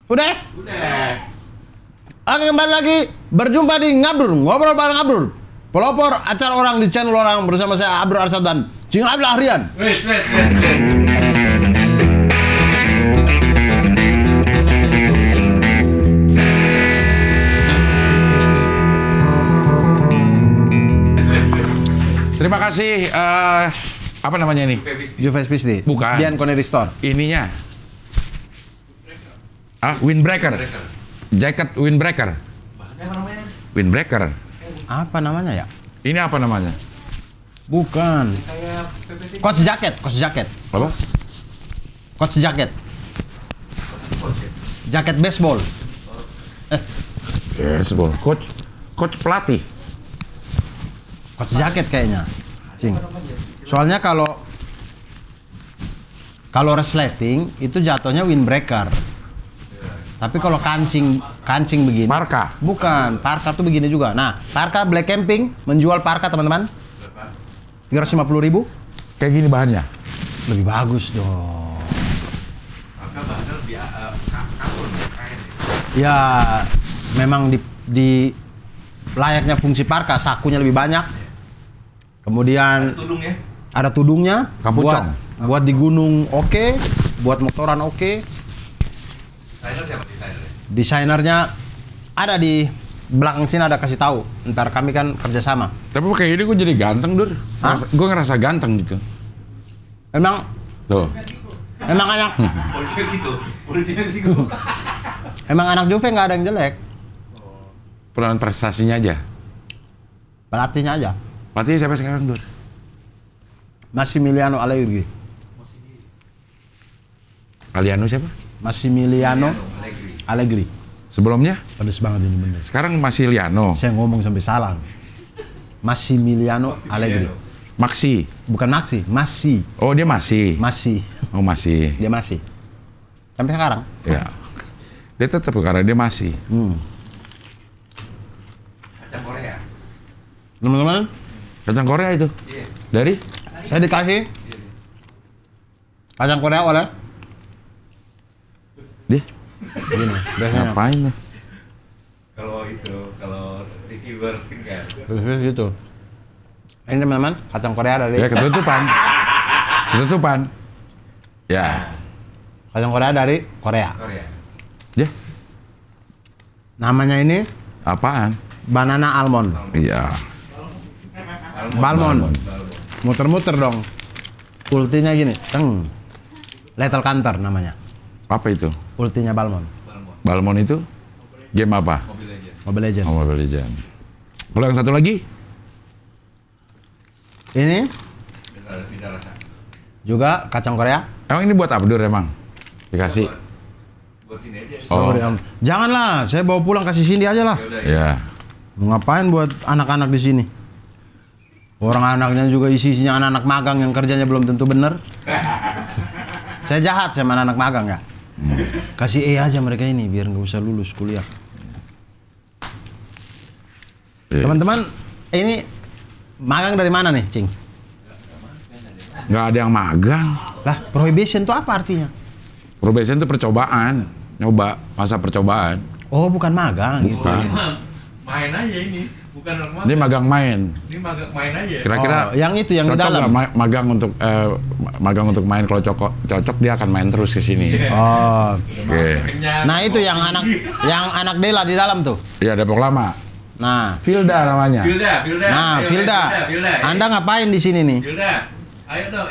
Udah? Udah. Oke, kembali lagi berjumpa di Ngabrur, ngobrol bareng Ngabrur. Pelopor acara orang di channel orang bersama saya Abdur Arsad dan Cing Abdul Ahrian. Wes. Terima kasih. Apa namanya ini? Juve Pisti. Bukan. Dian Connery Store. Ininya. Windbreaker. Jacket windbreaker. Bahannya apa namanya? Windbreaker. Apa namanya ya? Ini apa namanya? Bukan. Kayak PPT. Coach jacket. Apa? Coach jacket. Jaket baseball. Baseball. Coach pelatih. Coach jacket kayaknya. Cing. Soalnya kalau resleting itu jatuhnya windbreaker. Tapi kalau kancing begini. Parka. Bukan, parka tuh begini juga. Nah, parka Black Camping menjual parka teman-teman. 350.000. Kayak gini bahannya. Lebih bagus dong. Maka bahannya lebih kapur, kain. Ya, memang di layaknya fungsi parka, sakunya lebih banyak. Kemudian Tudungnya. ada tudungnya. Kapucong. Buat di gunung oke, buat motoran oke. Desainer siapa desainernya? Desainernya ada di belakang sini, ada kasih tahu. Ntar kami kan kerjasama. Tapi kayak gini gue jadi ganteng, Dur. Hah? Gue ngerasa ganteng gitu. Emang Tuh. anak Polisi Meksiko. emang anak Juve nggak ada yang jelek. Peran prestasinya aja. Pelatihnya aja. Pelatihnya siapa sekarang, Dur? Massimiliano Allegri. Aliano siapa? Massimiliano Allegri. Sebelumnya? Pedes banget ini bener. Sekarang masih Liano. Saya ngomong sampai salah. Massimiliano Allegri. Maxi. Bukan Maxi, Massi. Oh, dia masih. Massi. Oh, masih. Dia masih. Sampai sekarang. Ya. Dia tetap karena dia masih. Kacang Korea. Teman-teman, Kacang Korea itu. Iya. Dari? saya dikasih kacang Korea oleh Dia? gini, biasanya Ngapain tuh? Kalau reviewer skincare. terus gitu. Ini teman-teman, kacang Korea dari Ya, ketutupan. Ketutupan. Ya. kacang Korea dari Korea. Korea. Ya. Namanya ini Apaan? banana almond. Iya. Balmond. Muter-muter dong. Ultinya gini, teng. Lethal Counter namanya. Apa itu? Ultinya Balmond. Balmond itu game apa? Mobil aja. Mobile Legends. Oh, Mobile Legends. Kalau yang satu lagi? Ini Beda rasa. juga kacang Korea. Emang ini buat Abdur emang? Dikasih? Buat sini aja. Oh, Janganlah, saya bawa pulang kasih Cindy aja lah. Ya udah ya. ya. Mau ngapain buat anak-anak di sini? Orang anaknya juga isinya anak-anak magang yang kerjanya belum tentu bener. Saya jahat sama anak magang ya. Kasih E aja mereka ini biar nggak usah lulus kuliah. Iya. Teman-teman, ini magang dari mana nih, Cing? Nggak ada yang magang. Lah, prohibition itu apa artinya? Probation itu percobaan. Nyoba, masa percobaan. Oh, bukan magang gitu. Bukan. Main aja ini, bukan anak magang. Ini magang main. Ini main aja. Kira-kira Oh, yang itu yang di cocok dalam. nggak magang untuk main? Kalau cocok dia akan main terus ke sini. Oh. Oke. Kenyang. Nah, itu yang anak Dela di dalam tuh. Iya, Depok Lama. Nah. Filda namanya. Filda. Nah, Ayo, Filda. Anda ngapain di sini nih? Filda. Ayo dong,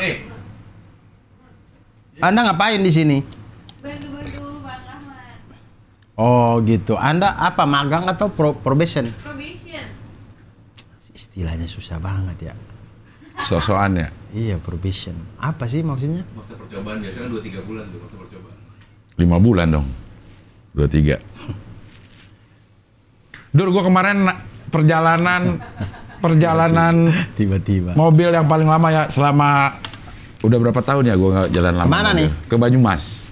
Anda ngapain di sini? Bantu-bantu Bang Rahmat. Oh, gitu. Anda apa magang atau probation? Probation. Istilahnya susah banget ya. Sosokan ya. Iya, probation. Apa sih maksudnya? Masa percobaan biasanya 2-3 bulan tuh masa percobaan. 5 bulan dong. 2-3. Dur, gua kemarin perjalanan Tiba-tiba. mobil yang paling lama ya selama udah berapa tahun ya gua nggak jalan lama. Kemana mobil. nih? Ke Banyumas.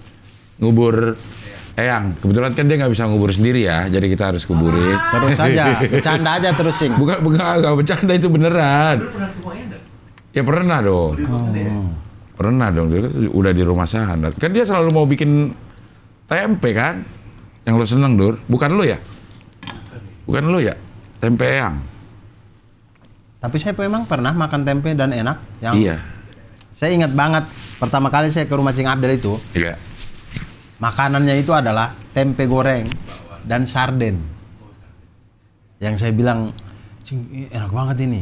Ngubur Eyang. Kebetulan kan dia nggak bisa ngubur sendiri ya, jadi kita harus kuburin. Terus aja, bercanda aja terus, Cing. Bukan nggak bercanda, itu beneran. Lu pernah ketemu Ayanda? Ya pernah dong. Di rumah dia. Pernah dong, dia kan udah di rumah sana. Kan dia selalu mau bikin tempe kan? Yang lo seneng, Dur. Bukan lo ya? Bukan lo ya? Tempe eyang. Tapi saya memang pernah makan tempe dan enak. Yang Iya. Saya ingat banget pertama kali saya ke rumah Cing Abdel itu, Iya. makanannya itu adalah tempe goreng dan sarden. Yang saya bilang, Cing, ini enak banget ini.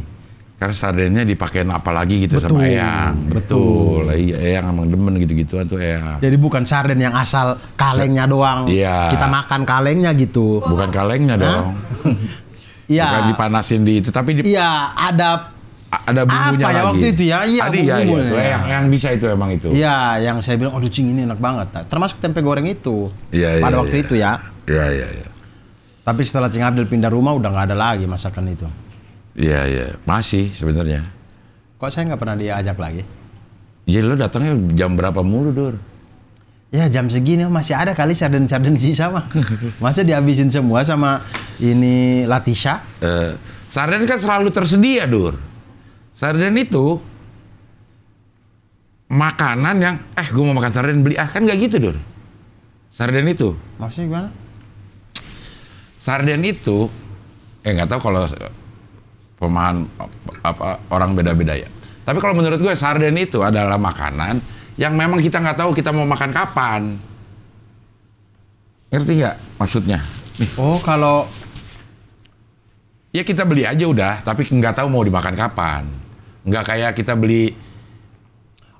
Karena sardennya dipakein apa lagi gitu Betul, sama eyang. betul. Iya, eyang emang demen gitu-gituan tuh eyang. Jadi bukan sarden yang asal kalengnya doang. Iya. Kita makan kalengnya gitu. Bukan kalengnya dong. Iya. Bukan dipanasin di itu, tapi Iya, ada bumbunya apa ya lagi. waktu itu ya? Iya, Ada iya, bumbunya. tuh yang bisa itu emang itu. Iya, yang saya bilang, oh Cing ini enak banget. Nah, termasuk tempe goreng itu. Iya, iya, Pada waktu iya. itu ya. Iya, iya, iya. Tapi setelah Cing Abdel pindah rumah udah nggak ada lagi masakan itu. Iya, iya. Masih sebenarnya. Kok saya nggak pernah diajak lagi? Jadi lo datangnya jam berapa mulu, Dur? Ya jam segini masih ada kali sarden-sarden sisa mah. Masa dihabisin semua sama ini Latisha? Sarden kan selalu tersedia, Dur. Sarden itu makanan yang, gue mau makan sarden beli, kan nggak gitu, Dur. Sarden itu. Maksudnya gimana? Sarden itu, nggak tahu kalau pemahaman apa orang beda-beda ya. Tapi kalau menurut gue sarden itu adalah makanan yang memang kita nggak tahu kita mau makan kapan. Ngerti nggak maksudnya? Nih, Oh kalau ya kita beli aja udah, tapi nggak tahu mau dimakan kapan. Nggak kayak kita beli.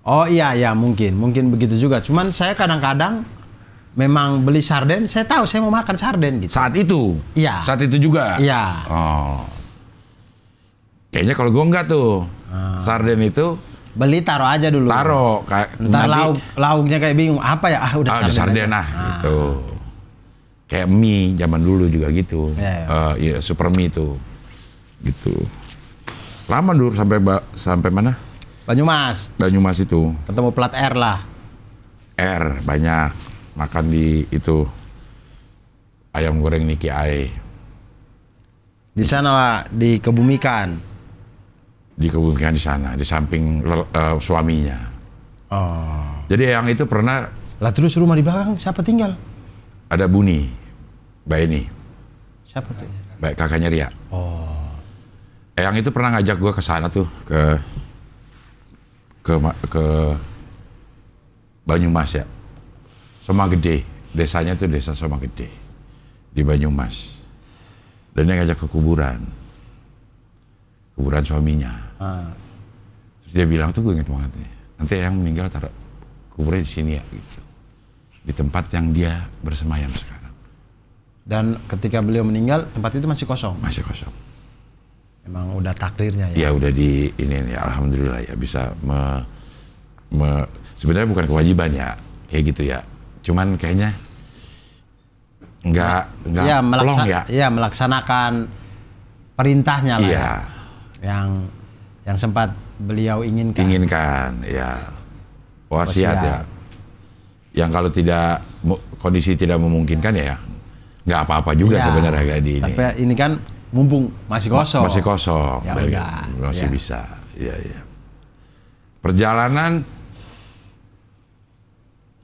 oh iya ya mungkin begitu juga. Cuman saya kadang-kadang memang beli sarden, saya tahu saya mau makan sarden gitu. Saat itu? Iya. Saat itu juga? Iya. Oh. Kayaknya kalau gue enggak tuh. Sarden itu Beli taruh aja dulu. taruh. Ntar lauknya kayak bingung apa ya? Udah udah sarden aja. lah gitu. Kayak mie zaman dulu juga gitu. Iya, Iya, super mie itu. Gitu. Lama dulu sampai mana? Banyumas. Banyumas itu. Ketemu plat R lah. R banyak makan di itu ayam goreng Niki Ai. Di sana lah di Kebumikan. Dikebumikan di sana, di samping suaminya. Oh. Jadi yang itu pernah Lah terus rumah di belakang siapa tinggal? ada Buni, Mbak Eni, Siapa tuh? Mbak kakaknya Ria. Oh. Yang itu pernah ngajak gue ke sana tuh ke Banyumas ya, Soma Gede, desanya tuh desa Soma Gede di Banyumas. Dan dia ngajak ke kuburan suaminya. Terus dia bilang tuh gue inget banget nih, nanti yang meninggal taruh kuburnya di sini ya, gitu. Di tempat yang dia bersemayam sekarang. Dan ketika beliau meninggal tempat itu masih kosong. Masih kosong. Emang udah takdirnya ya. Ya udah di ini ya, alhamdulillah ya bisa sebenarnya bukan kewajiban ya kayak gitu ya. Cuman kayaknya nggak Ya, plong ya. Iya, melaksanakan perintahnya lah. Iya. Ya. Yang sempat beliau inginkan. Ya. Wasiat ya. Yang kalau tidak kondisi tidak memungkinkan ya nggak apa-apa juga Iya. sebenarnya kayak di ini. Tapi ini kan mumpung masih kosong. Masih kosong. Ya Baik, udah. masih Ya. bisa. Iya, iya. Perjalanan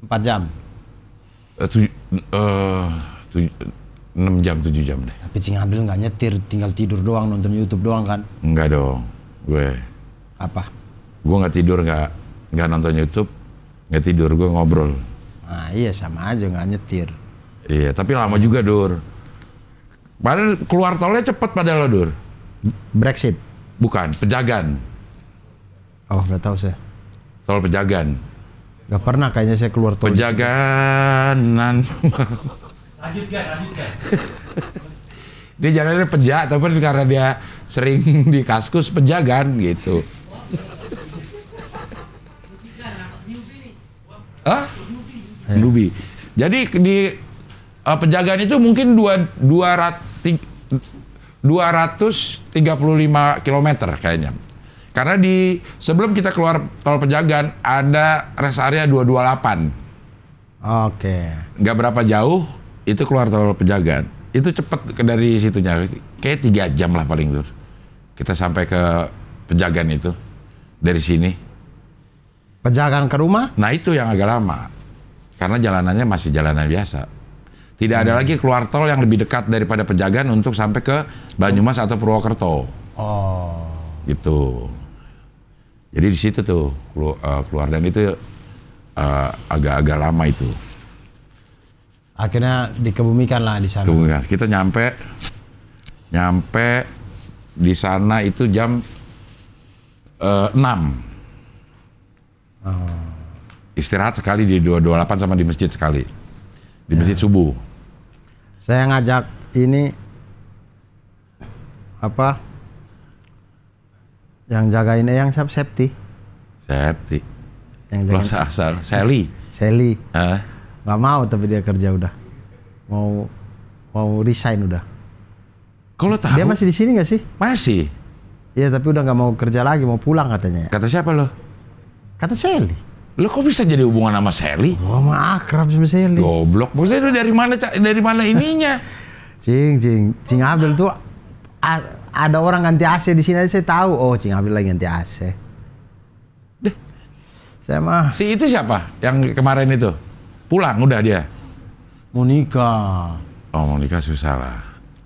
4 jam. 6 jam, 7 jam deh. Tapi Cing Abdel nggak nyetir, tinggal tidur doang, nonton YouTube doang kan? Enggak dong. Gue Apa? nggak tidur, nggak nonton YouTube, nggak tidur, gue ngobrol. Nah iya sama aja nggak nyetir. Iya, tapi lama juga, Dur. Padahal keluar tolnya cepet padahal, Dur. Brexit. Bukan, Pejagan. Oh nggak tahu saya. Tol Pejagan. Nggak pernah kayaknya saya keluar tol. Pejaganan. Lanjutkan. Dia jalannya Pejak, tapi karena dia sering di Kaskus Pejagan gitu. Hah? Nubi. Jadi di Pejagan itu mungkin 235 km kayaknya. Karena sebelum kita keluar tol Pejagan ada rest area 228. Oke. Nggak berapa jauh itu keluar tol Pejagan. Itu cepet dari situnya, kayak 3 jam lah paling Dur. Kita sampai ke Pejagan itu dari sini. Pejagan ke rumah? Nah itu yang agak lama, karena jalanannya masih jalanan biasa. Tidak ada lagi keluar tol yang lebih dekat daripada Pejagan untuk sampai ke Banyumas atau Purwokerto. Oh. Gitu. Jadi di situ tuh keluar, dan itu agak-agak lama itu. Akhirnya dikebumikan lah di sana. Kemudian kita nyampe di sana itu jam 6. Istirahat sekali di 228 sama di masjid sekali. Di masjid subuh. Saya ngajak ini apa? Yang jagain yang safety. Safety. Yang Lo jagain asal Sally. Sally. Hah? Nggak mau tapi dia kerja udah. Mau resign udah. Kalau tahu? Dia masih di sini nggak sih? Masih. Iya tapi udah nggak mau kerja lagi, mau pulang katanya. Kata siapa lo? Kata Sally. Lo kok bisa jadi hubungan sama Sally? Wah, mah akrab sama Sally. Goblok. Maksudnya lo dari mana ininya? Cing Abdul tuh ada orang ganti AC di sini aja saya tahu. Oh, Cing Abdul lagi ganti AC. Deh. Saya mah Si itu siapa? Yang kemarin itu? Pulang udah dia? mau nikah. Oh, mau nikah susah lah.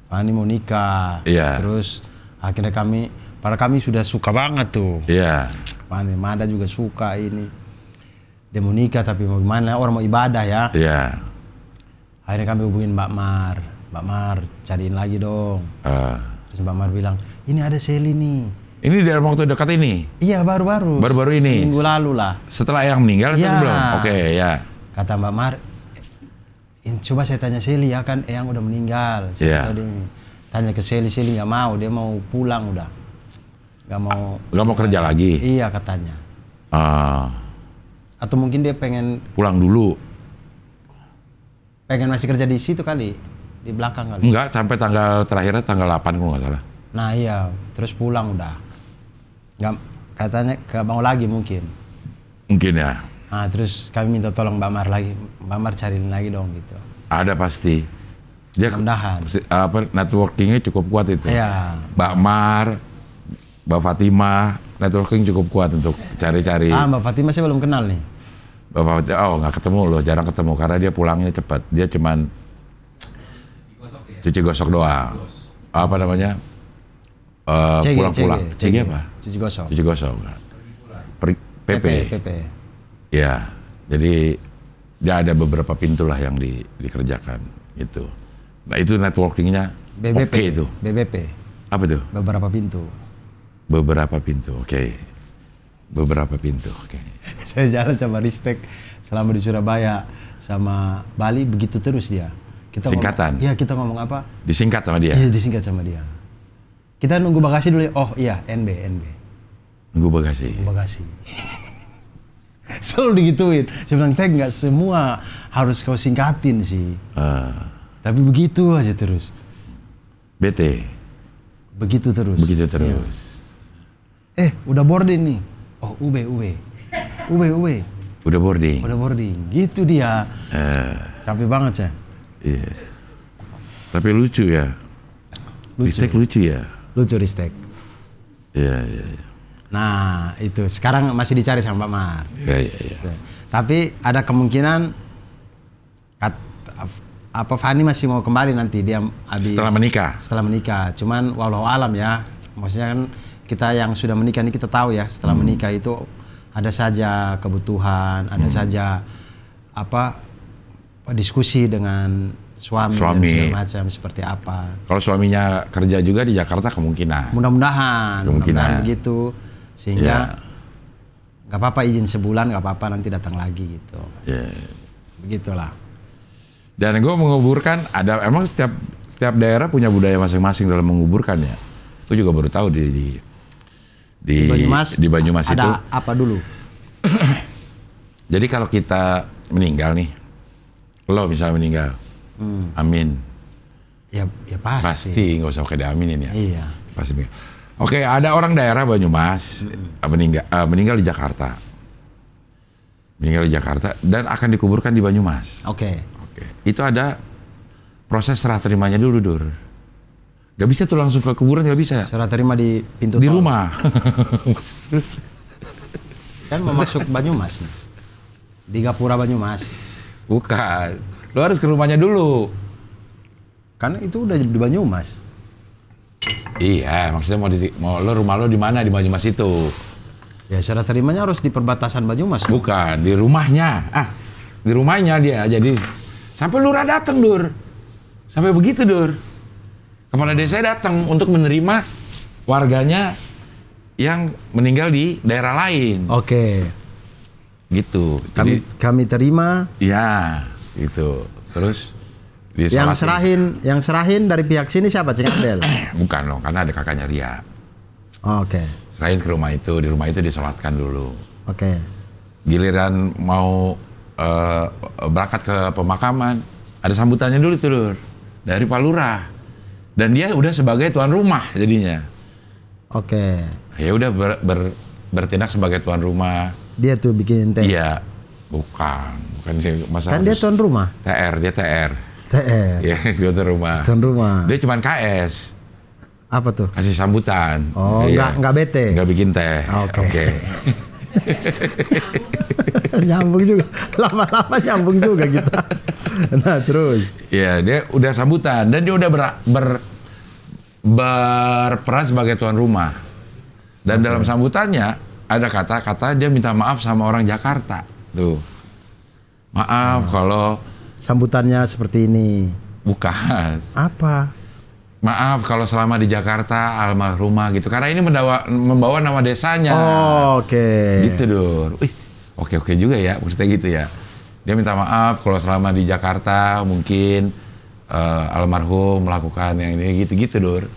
Fani mau nikah. Iya. Terus akhirnya kami sudah suka banget tuh. Iya. Fani, Mada juga suka ini. Dia mau nikah tapi mau gimana? Orang mau ibadah ya. Iya. Akhirnya kami hubungin Mbak Mar. Mbak Mar, cariin lagi dong. Terus Mbak Mar bilang, ini ada Sally nih. Ini dalam waktu dekat ini? Iya, baru-baru. Baru-baru ini? Seminggu lalu lah. Setelah yang meninggal atau Iya. belum? Oke, ya. Kata Mbak Mar, coba saya tanya Sally ya kan Eyang udah meninggal. Iya. Saya tanya ke Sally nggak mau, dia mau pulang udah. Nggak mau kerja lagi? Iya katanya. Atau mungkin dia pengen Pulang dulu? masih kerja di situ kali, di belakang kali. Enggak, sampai terakhirnya tanggal 8 kalau nggak salah. Nah iya, terus pulang udah. Nggak, katanya nggak mau lagi mungkin. Mungkin ya. Nah terus kami minta tolong Mbak Mar lagi, Mbak Mar cariin lagi dong gitu. Ada pasti. Dia Mudah-mudahan. networkingnya cukup kuat itu. Iya. Mbak Mar, Mbak Fatimah, networking cukup kuat untuk cari-cari. Mbak Fatimah saya belum kenal nih. Mbak Fatimah, nggak ketemu loh, jarang ketemu karena dia pulangnya cepat. Dia cuman cuci gosok doang. Apa namanya? Pulang-pulang. CG apa? Cuci gosok. Cuci gosok. PP. Ya, jadi dia ada beberapa pintu lah yang dikerjakan gitu. Nah itu networkingnya BBP oke itu. BBP. Apa tuh? Beberapa pintu. Beberapa pintu, oke. Beberapa pintu, oke. Saya jalan sama Ristek selama di Surabaya sama Bali begitu terus dia. Singkatan? Iya kita ngomong apa? Disingkat sama dia? Iya disingkat sama dia. Kita nunggu bagasi dulu ya. Oh iya NB. Nunggu bagasi. Nunggu bagasi. Selalu digituin. Saya bilang Tek nggak semua harus kau singkatin sih. Tapi begitu aja terus. BT? Begitu terus. Begitu terus. Iya. Udah boarding nih. Oh UB. Udah boarding? Udah boarding. Gitu dia. Capek banget saya. Iya. Tapi lucu ya. Ristek lucu ya. Lucu Ristek. Iya. Nah itu sekarang masih dicari sama Mbak Mar. Iya. Tapi ada kemungkinan Fani masih mau kembali nanti dia habis setelah menikah. Cuman walau alam ya. Maksudnya kan kita yang sudah menikah ini kita tahu ya setelah menikah itu ada saja kebutuhan, ada saja diskusi dengan suami. Dan segala macam seperti apa. Kalau suaminya kerja juga di Jakarta kemungkinan. Mudah-mudahan begitu sehingga nggak apa-apa izin sebulan, nggak apa-apa nanti datang lagi gitu. Begitulah. Dan gue menguburkan emang setiap daerah punya budaya masing-masing dalam menguburkan ya. Gue juga baru tahu di Banyumas itu. Ada apa dulu? Jadi kalau kita meninggal nih, lo misalnya meninggal, amin. Ya pasti. Pasti nggak usah pakai diaminin ya. Iya. Pasti. Oke, ada orang daerah Banyumas meninggal di Jakarta. Meninggal di Jakarta dan akan dikuburkan di Banyumas. Oke. Itu ada proses serah terimanya dulu, Dur. Gak bisa tuh langsung ke kuburan, gak bisa. Serah terima di pintu di tol. rumah. Kan mau masuk Banyumas nih. Di Gapura Banyumas. Bukan. Lo harus ke rumahnya dulu. Karena itu udah di Banyumas. Iya, maksudnya mau lo rumah lo di mana di Banyumas itu? Ya serah terimanya harus di perbatasan Banyumas. Bukan, di rumahnya. Di rumahnya dia. Jadi sampai lurah datang, Dur. Sampai begitu, Dur. Kepala desa datang untuk menerima warganya yang meninggal di daerah lain. Oke. Gitu. Kami terima. Iya, gitu. Terus yang serahin dari pihak sini siapa? Cing Abdel? Bukan loh, karena ada kakaknya Ria. Oke. Serahin ke rumah itu, di rumah itu disolatkan dulu. Oke. Giliran mau berangkat ke pemakaman, ada sambutannya dulu tuh, Dur, dari Pak Lurah. Dan dia udah sebagai tuan rumah jadinya. Oke. Ya udah bertindak sebagai tuan rumah. Dia tuh bikin teh. Iya, bukan sih masa. Kan dia tuan rumah. Dia TR. TR. Iya, dia tuan rumah. Tuan rumah. Dia cuman KS. Apa tuh? Kasih sambutan. Oh, iya. nggak bete. Nggak bikin teh. Oke. Nyambung juga. Lama-lama nyambung juga kita. Nah, terus. Iya, dia udah sambutan dan dia udah berperan sebagai tuan rumah. Dan dalam sambutannya ada kata-kata dia minta maaf sama orang Jakarta. Tuh. Maaf kalau Sambutannya seperti ini. bukan. Apa? Maaf kalau selama di Jakarta almarhumah gitu. Karena ini membawa nama desanya. Oh, oke. Gitu, Dur. Wih, oke juga ya, maksudnya gitu ya. Dia minta maaf kalau selama di Jakarta mungkin almarhum melakukan yang ini gitu-gitu, Dur.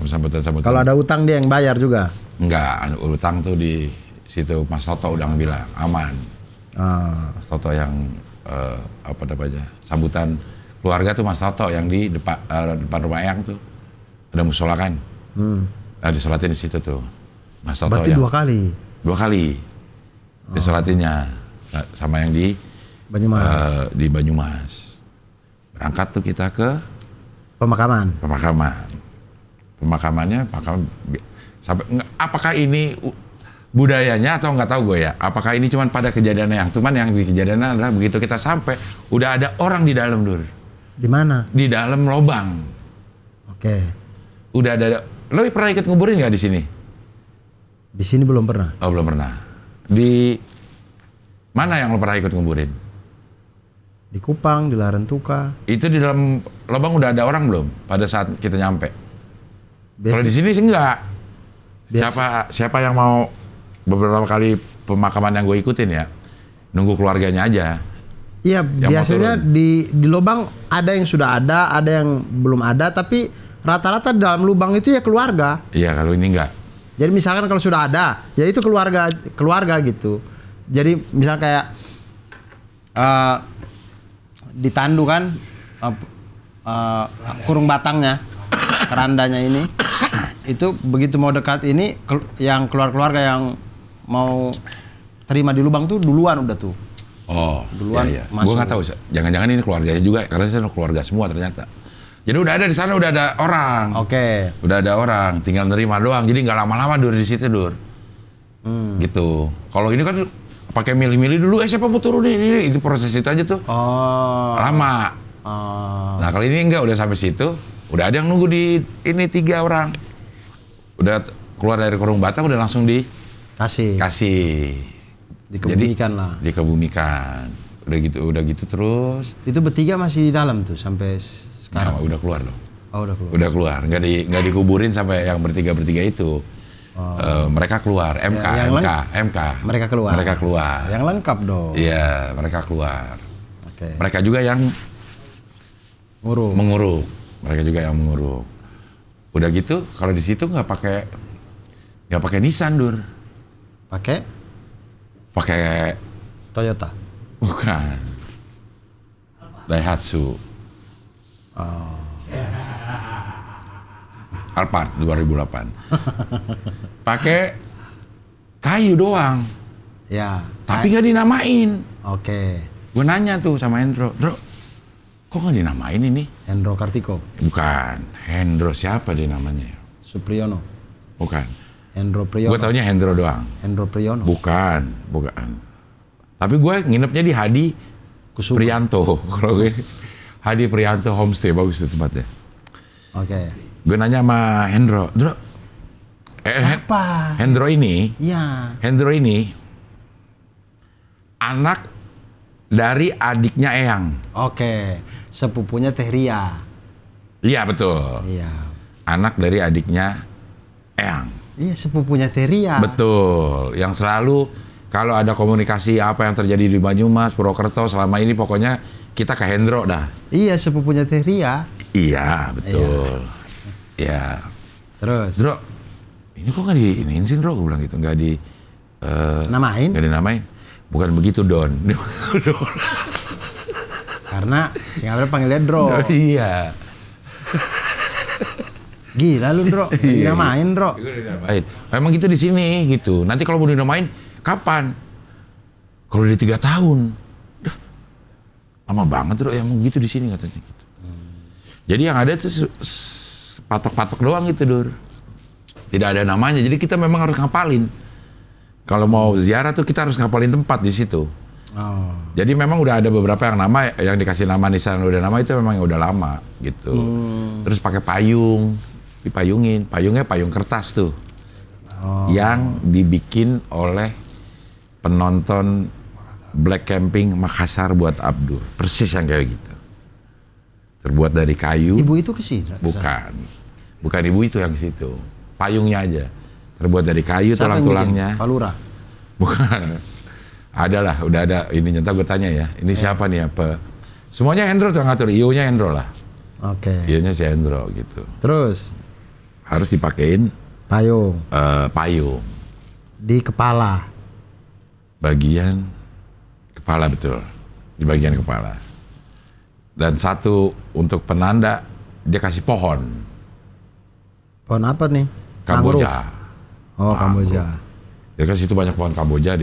Sambutan-sambutan. Kalau ada utang dia yang bayar juga? Enggak, utang tuh di situ Mas Toto udah bilang aman. Mas Toto yang apa namanya, sambutan keluarga tuh Mas Toto yang di depan rumah Eyang tuh ada musola kan. Nah, disolatin di situ tuh Mas Toto. Berarti yang 2 kali? 2 kali disolatinnya sama yang di Banyumas. Di Banyumas. Berangkat tuh kita ke Pemakaman. Pemakamannya sampai apakah ini budayanya atau nggak tahu gue ya. Apakah ini cuma pada kejadiannya yang di kejadiannya adalah begitu kita sampai udah ada orang di dalam, Dur. Di mana? Di dalam lobang. Oke. Udah ada. Lo pernah ikut nguburin nggak di sini? Di sini belum pernah. Oh, belum pernah. Di mana yang lo pernah ikut nguburin? Di Kupang, di Larantuka. Itu di dalam lubang udah ada orang belum pada saat kita nyampe? Kalau di sini sih enggak. Siapa yang mau beberapa kali pemakaman yang gue ikutin ya, nunggu keluarganya aja. Iya, biasanya di lubang ada yang sudah ada yang belum ada, tapi rata-rata dalam lubang itu ya keluarga. Iya, kalau ini enggak. Jadi misalkan kalau sudah ada, ya itu keluarga gitu. Jadi misal kayak ditandu kan kurung batangnya, kerandanya ini, itu begitu mau dekat ini yang keluarga yang mau terima di lubang tuh duluan udah tuh. Oh, duluan. iya. Gue nggak tahu, jangan-jangan ini keluarganya juga, karena saya keluarga semua ternyata. Jadi udah ada di sana, udah ada orang. Oke. Udah ada orang, tinggal nerima doang. Jadi nggak lama-lama Dur di situ, Dur. Gitu. Kalau ini kan pakai milih-milih dulu, siapa mau turun ini, itu proses itu aja tuh. Oh. Lama. Oh. Nah kalau ini enggak, udah sampai situ, udah ada yang nunggu di ini 3 orang. Udah keluar dari kurung batang, udah langsung kasih. Dikebumikan lah. Dikebumikan. Udah gitu terus. Itu bertiga masih di dalam tuh sampai sekarang. Nah, udah keluar loh. Oh, udah keluar. Udah keluar. Nggak dikuburin sampai yang bertiga itu. Mereka keluar. MK. Mereka keluar. Yang lengkap dong. Iya, mereka keluar. Oke. Mereka juga yang menguruk. Mereka juga yang menguruk. Udah gitu, kalau di situ nggak pakai Nissan, Dur. Pakai Toyota. Bukan. Daihatsu. Alphard 2008. Pakai kayu doang. Ya. Tapi nggak dinamain. Oke. Gue nanya tuh sama Hendro, Bro, kok nggak dinamain ini? Hendro Kartiko. Bukan. Hendro siapa dia namanya? Supriyono. Bukan. Hendro Priyono. Gue taunya Hendro doang. Hendro Priyono. Bukan. Tapi gue nginepnya di Hadi Kusuma. Priyanto. Kalau gue Hadi Prianto Homestay, bagus itu tempatnya. Oke. Gue nanya sama Hendro, Siapa? Hendro ini anak dari adiknya Eyang. Oke, sepupunya Teh Ria. Iya betul. Iya. Anak dari adiknya Eyang. Iya, sepupunya Teh Ria. Betul. Yang selalu kalau ada komunikasi apa yang terjadi di Banyumas, Purwokerto selama ini pokoknya kita ke Hendro dah. Iya, sepupunya Teh Ria. Iya betul. Iya. Terus? Dro, ini kok nggak diiniin sih, Dro? Gue bilang gitu, nggak di namain? Nggak dinamain. Bukan begitu, Don. Karena Singapura panggilnya Dro. Iya. Gila lu, Dro. Dinamain, Dro. Dinamain. Memang gitu di sini gitu. Nanti kalau mau dinamain, kapan? Kalau di 3 tahun. Udah. Lama banget, Dro. Ya mau gitu di sini katanya. Gitu. Jadi yang ada tuh patok-patok doang gitu, Dur. Tidak ada namanya. Jadi kita memang harus ngapalin. Kalau mau ziarah tuh kita harus ngapalin tempat di situ. Oh. Jadi memang udah ada beberapa yang dikasih nama nisan udah nama itu memang udah lama gitu. Terus pakai payung, dipayungin. Payungnya payung kertas tuh. Oh. Yang dibikin oleh penonton Black Camping Makassar buat Abdur. Persis yang kayak gitu. Terbuat dari kayu. Ibu itu ke sini? Bukan. Bukan ibu itu yang ke situ. Payungnya aja. Terbuat dari kayu, tulang-tulangnya. Pak Lurah? Bukan. Adalah, udah ada ini nyata gue tanya ya. Ini siapa nih apa? Semuanya Hendro tuh ngatur. IO-nya Hendro lah. Oke. IO-nya si Hendro gitu. Terus? Harus dipakein Payung. payung. Di kepala. Bagian kepala betul. Di bagian kepala. Dan satu untuk penanda dia kasih pohon. Pohon apa nih? Kamboja. Oh, Kamboja. Jadi kan situ banyak pohon Kamboja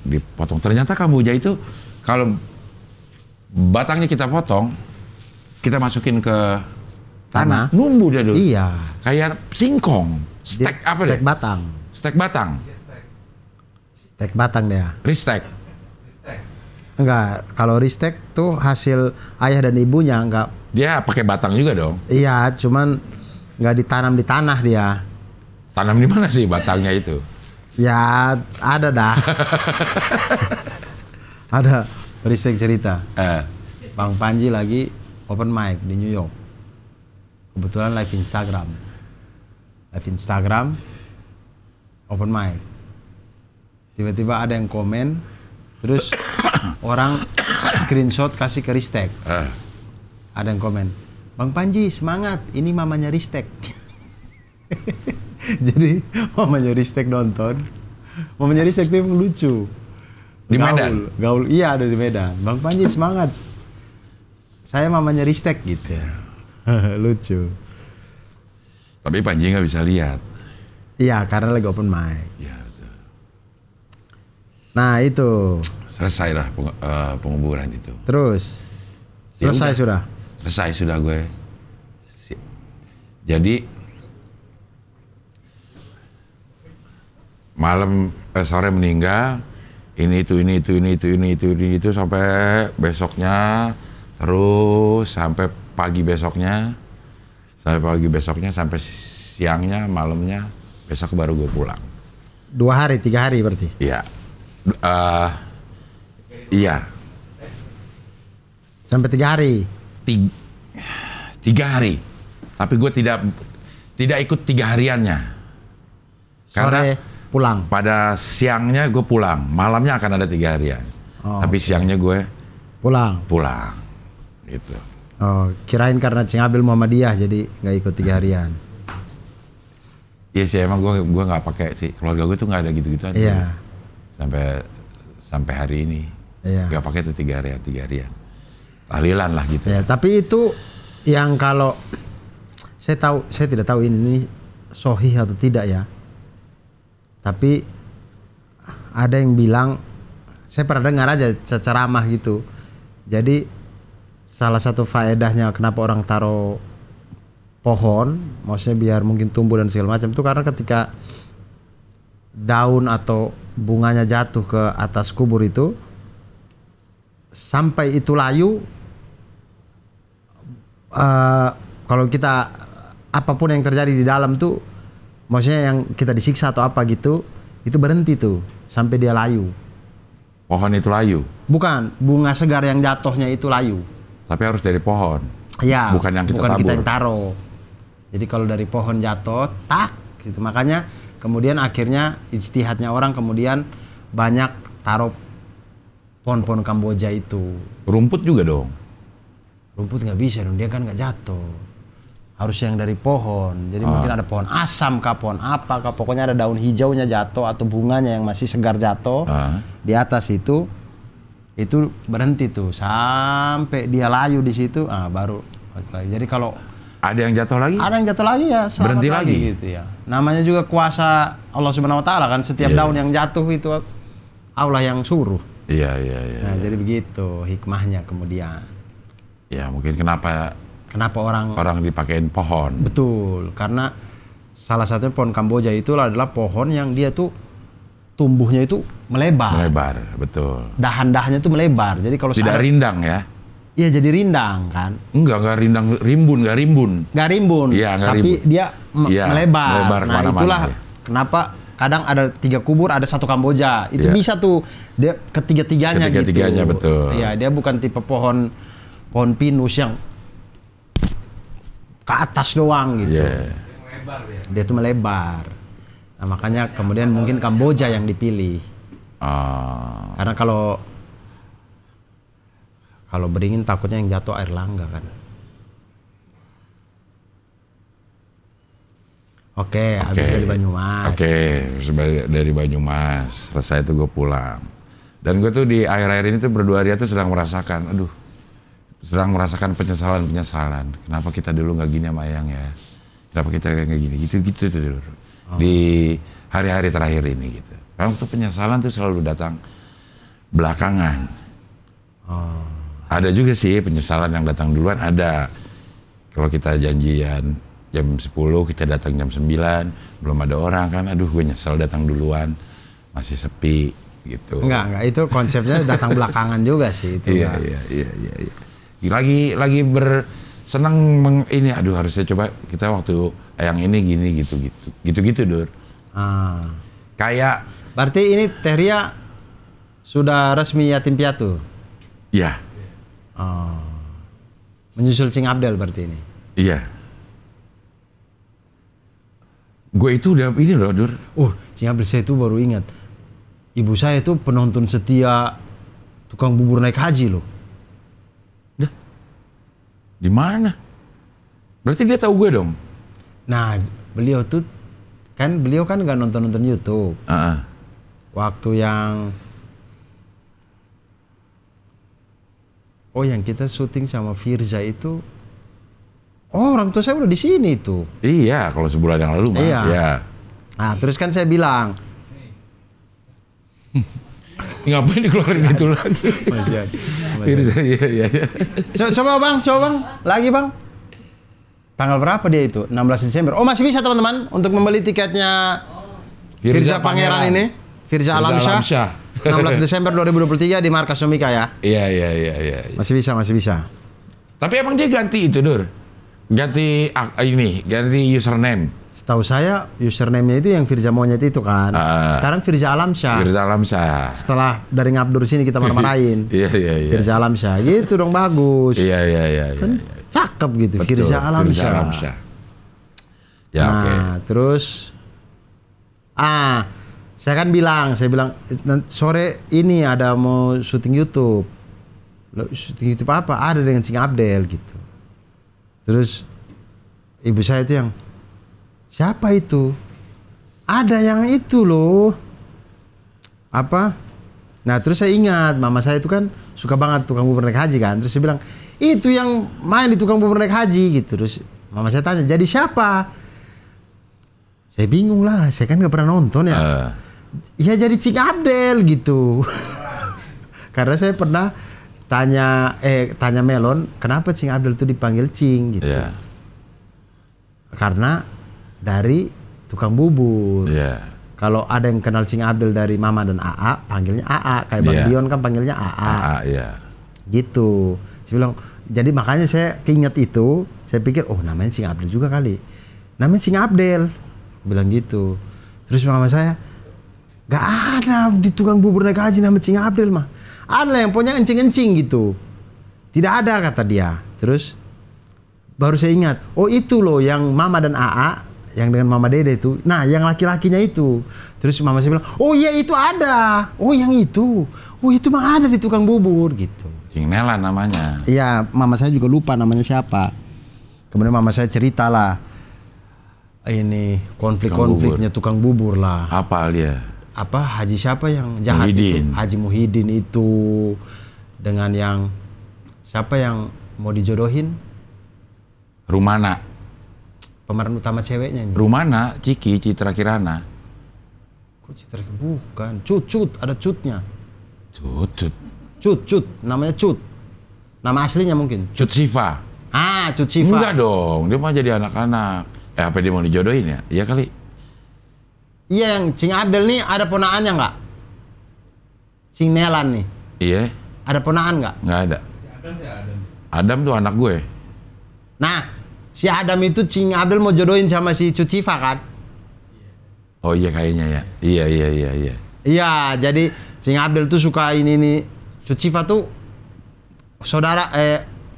dipotong. Ternyata Kamboja itu kalau batangnya kita potong, kita masukin ke tanah, numbu dia dulu. Iya. Kayak singkong. Stek apa deh? Stek batang. Stek batang. Stek batang dia. Ristek. Enggak, kalau ristek tuh hasil ayah dan ibunya, enggak. Dia pakai batang juga dong. Iya, cuman nggak ditanam di tanah dia. Tanam di mana sih batangnya itu? Ya, ada dah. Ada ristek cerita. Bang Panji lagi open mic di New York. Kebetulan live Instagram, open mic. Tiba-tiba ada yang komen, terus orang screenshot kasih ke Ristek. Ada yang komen, Bang Panji semangat, ini mamanya Ristek. Jadi mamanya Ristek nonton, mamanya Ristek itu lucu. Di Medan? Gaul, iya ada di Medan. Bang Panji semangat, saya mamanya Ristek gitu. Lucu. Tapi Panji nggak bisa lihat. Iya, karena lagi open mic. Ya, nah itu. selesailah penguburan itu. Terus? Ya Selesai udah. sudah? Selesai sudah gue. Jadi sore meninggal, ini itu sampai besoknya, terus sampai pagi besoknya, sampai siangnya, malamnya, besok baru gue pulang. 2 hari, 3 hari berarti? Iya. Iya. Sampai 3 hari? 3 hari. Tapi gue tidak ikut 3 hariannya. Karena Sore pulang? pada siangnya gue pulang, malamnya akan ada 3 harian. Oh, tapi siangnya gue pulang? Pulang. Gitu. Oh, kirain karena Cingabil Muhammadiyah jadi nggak ikut 3 harian. Iya sih, emang gue nggak pakai sih, keluarga gue tuh nggak ada gitu-gituan. Iya. Sampai hari ini. Iya. Nggak pakai tuh 3 harian. Tahlilan lah gitu. Ya, tapi itu yang kalau saya tidak tahu ini sahih atau tidak ya. Tapi ada yang bilang, saya pernah dengar aja ceramah gitu. Jadi salah satu faedahnya kenapa orang taruh pohon, maksudnya biar mungkin tumbuh dan segala macam itu karena ketika daun atau bunganya jatuh ke atas kubur itu, sampai itu layu, kalau kita apapun yang terjadi di dalam tuh, maksudnya yang kita disiksa atau apa gitu, itu berhenti tuh sampai dia layu. Pohon itu layu? Bukan, bunga segar yang jatuhnya itu layu. Tapi harus dari pohon? Iya, bukan yang kita tabur? Kita yang taruh. Jadi kalau dari pohon jatuh, tak gitu. Makanya kemudian akhirnya ijtihadnya orang kemudian banyak taruh pohon-pohon Kamboja itu. Rumput juga dong? Rumput nggak bisa dong, dia kan nggak jatuh. Harus yang dari pohon. Jadi mungkin ada pohon asam kah, pohon apa kah, pokoknya ada daun hijaunya jatuh atau bunganya yang masih segar jatuh di atas itu berhenti tuh sampai dia layu di situ, baru. Jadi kalau ada yang jatuh lagi? Ada yang jatuh lagi ya, berhenti lagi gitu ya. Namanya juga kuasa Allah Subhanahu Wa Taala kan, setiap daun yang jatuh itu Allah yang suruh. Iya. Nah, jadi begitu hikmahnya kemudian. Ya mungkin kenapa orang dipakein pohon. Betul, karena salah satunya pohon Kamboja itu adalah pohon yang dia tuh tumbuhnya itu melebar. Betul. Dahan-dahannya itu melebar. Jadi kalau tidak rindang ya? Iya, jadi rindang kan? Enggak rindang, rimbun. Nggak rimbun, iya, tapi rimbun. dia melebar. Nah itulah ya. kenapa kadang ada 3 kubur, ada 1 Kamboja. Itu bisa tuh dia ketiga-tiganya gitu. Ketiga-tiganya betul. Iya, dia bukan tipe pohon pinus yang ke atas doang gitu. Dia tuh melebar. Nah, makanya kemudian mungkin Kamboja yang dipilih. Karena kalau beringin takutnya yang jatuh air langga kan. Oke, habis dari Banyumas. Dari Banyumas. Selesai itu gue pulang. Dan gue tuh di akhir-akhir ini tuh berdua dia tuh sedang merasakan, penyesalan. Kenapa kita dulu nggak gini sama Ayang ya? Kenapa kita kayak gini? Gitu dulu. Di hari-hari terakhir ini gitu. Karena tuh penyesalan tuh selalu datang belakangan. Ada juga sih penyesalan yang datang duluan, ada. Kalau kita janjian jam 10, kita datang jam 9, belum ada orang kan, aduh gue nyesel datang duluan, masih sepi gitu. Enggak, itu konsepnya datang belakangan juga sih itu. Iya. Lagi bersenang ini, aduh harusnya coba kita waktu yang ini gini gitu Dur. Kayak berarti ini Teh Ria sudah resmi yatim piatu? Iya. Menyusul Cing Abdel berarti ini? Iya. Gue itu udah ini loh Dur. Cing Abdel, saya itu baru ingat. Ibu saya itu penonton setia tukang bubur naik haji loh. Di mana? Berarti dia tahu gue dong. Nah, beliau kan nggak nonton YouTube. Waktu yang yang kita syuting sama Firza itu, orang tua saya udah di sini tuh. Iya, kalau sebulan yang lalu mah. Iya. Nah, terus kan saya bilang, ngapain dikeluarin itu lagi? Masih. Iya. Coba bang, lagi bang. Tanggal berapa dia itu? 16 Desember. Masih bisa teman-teman untuk membeli tiketnya Firza Pangeran ini. Firza Alamsyah. 16 Desember 2023 di Markas Sumika ya. Iya. Masih bisa. Tapi emang dia ganti itu, Dur? Ganti username. Setahu saya username-nya itu yang Firza Monyet itu kan. Sekarang Firza Alamsyah. Setelah dari Ngabdur sini kita marah-marahin. Iya. Firza Alamsyah. Gitu dong, bagus. Iya. Kan cakep gitu. Betul, Firza Alamsyah. Ya, oke. Terus saya bilang sore ini ada mau syuting YouTube. Syuting YouTube apa? Ada dengan Cing Abdel gitu. Terus ibu saya itu yang, siapa itu? Ada yang itu loh. Apa? Nah terus saya ingat, mama saya itu kan suka banget tukang bubur naik haji kan. Terus saya bilang, itu yang main di tukang bubur naik haji gitu. Terus mama saya tanya, jadi siapa? Saya bingung lah, saya kan gak pernah nonton ya. Ya jadi Cing Abdel gitu. Karena saya pernah tanya Melon, kenapa Cing Abdel itu dipanggil Cing gitu. Karena dari tukang bubur. Kalau ada yang kenal Cing Abdel dari Mama dan AA, panggilnya AA. Kayak Bang Dion kan panggilnya AA. AA, Gitu. Saya bilang, Jadi makanya saya keinget itu, saya pikir oh namanya Cing Abdel juga kali. Namanya Cing Abdel. Bilang gitu. Terus mama saya, gak ada di tukang bubur naik haji nama Cing Abdel mah. Ada yang punya encing-encing gitu. Tidak ada kata dia. Terus baru saya ingat, oh itu loh yang Mama dan AA, yang dengan Mama Dede itu. Nah, yang laki-lakinya itu. Terus Mama saya bilang, oh iya itu ada. Oh yang itu. Oh itu mah ada di tukang bubur gitu. Cing Nelan namanya. Iya, Mama saya juga lupa namanya siapa. Kemudian Mama saya ceritalah ini konflik-konfliknya tukang bubur lah. Apa dia? Apa haji siapa yang jahat Muhyiddin. itu? Haji Muhyiddin itu dengan yang siapa yang mau dijodohin? Rumana. Pemeran utama ceweknya ini. Rumana, Citra Kirana. Kok Citra bukan? Cut, ada Cutnya. Cut. Cut, namanya Cut. Nama aslinya mungkin. Cut Siva. Ah, Cut Siva. Enggak dong, dia mau jadi anak-anak. Apa dia mau dijodohin ya? Iya kali. Iya, yang Cing Abdel nih ada ponaannya nggak? Cing Nelan nih. Iya. Ada ponaan nggak? Nggak ada. Adam tuh anak gue. Nah, si Adam itu Cing Abdel mau jodohin sama si Cut Siva kan? Oh iya kayaknya ya. Iya. Iya, jadi Cing Abdel tuh suka ini nih. Cut Siva tuh saudara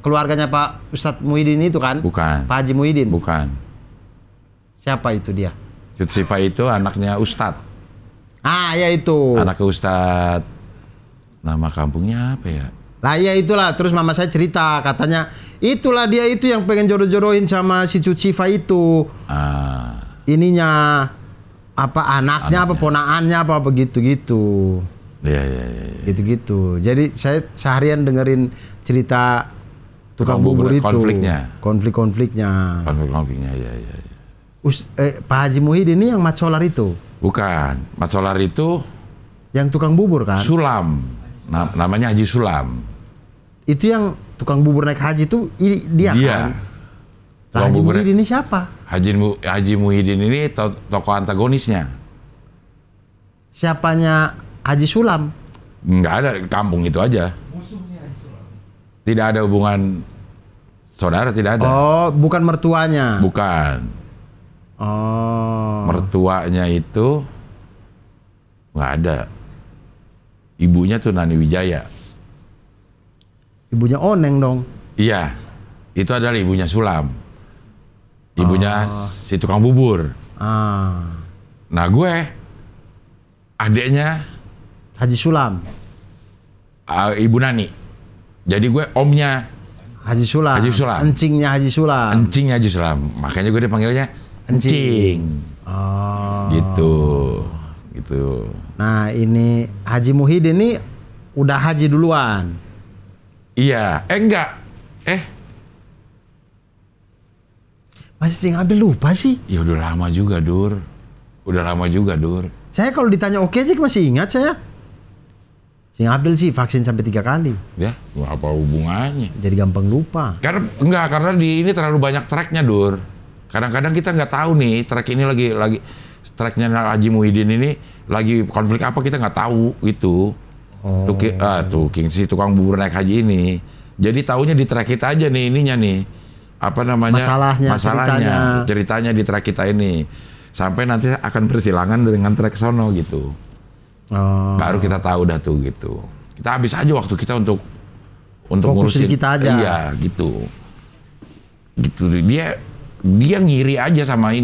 keluarganya Pak Ustadz Muhyiddin itu kan? Bukan. Pak Haji Muhyiddin. Bukan. Siapa itu dia? Cut Siva itu anaknya Ustadz. Ah, ya itu. Anaknya Ustadz. Nama kampungnya apa ya? Lah iya itulah. Terus mama saya cerita katanya itulah dia itu yang pengen jodoh-jodohin sama si Cut Siva itu. Ininya apa anaknya apa ponaannya apa begitu-gitu. Iya. Gitu-gitu. Jadi saya seharian dengerin cerita tukang bubur itu. Konfliknya. Konflik-konfliknya. Konfliknya, iya. Pak Haji Muhyiddin ini yang Mat Solar itu. Bukan. Mat Solar itu Yang tukang bubur kan? Sulam. Namanya Haji Sulam. Itu yang tukang bubur naik haji itu dia kan? Lah, Haji Muhyiddin ini siapa? Haji Muhyiddin ini tokoh antagonisnya. Siapanya Haji Sulam? Nggak ada, kampung itu aja. Musuhnya Haji Sulam. Tidak ada hubungan saudara, tidak ada. Oh, bukan mertuanya. Bukan. Oh. Mertuanya itu nggak ada. Ibunya tuh Nani Wijaya. Ibunya Oneng dong. Iya, itu adalah ibunya Sulam. Ibunya si tukang bubur. Nah gue, adeknya Haji Sulam. Ibu Nani. Jadi gue omnya Haji Sulam. Haji Sulam. Encingnya Haji Sulam. Encingnya Haji Sulam. Makanya gue dipanggilnya Encing. Oh. Gitu. Nah ini Haji Muhyiddin ini udah haji duluan. Iya. Enggak. Masih Cing Abdel lupa sih. Ya udah lama juga, Dur. Saya kalau ditanya oke aja masih ingat saya. Cing Abdel sih vaksin sampai 3 kali. Ya, apa hubungannya? Jadi gampang lupa. Karena di ini terlalu banyak tracknya, Dur. Kadang-kadang kita nggak tahu nih track ini lagi tracknya Haji Muhyiddin ini lagi konflik apa kita nggak tahu gitu. King si tukang bubur naik haji ini. Jadi taunya di track kita aja nih ininya nih. Apa namanya? Masalahnya, ceritanya di track kita ini. Sampai nanti akan bersilangan dengan track sono gitu. Baru kita tahu dah tuh gitu. Kita habis aja waktu kita untuk fokus ngurusin kita aja. Iya, gitu. Gitu dia ngiri aja sama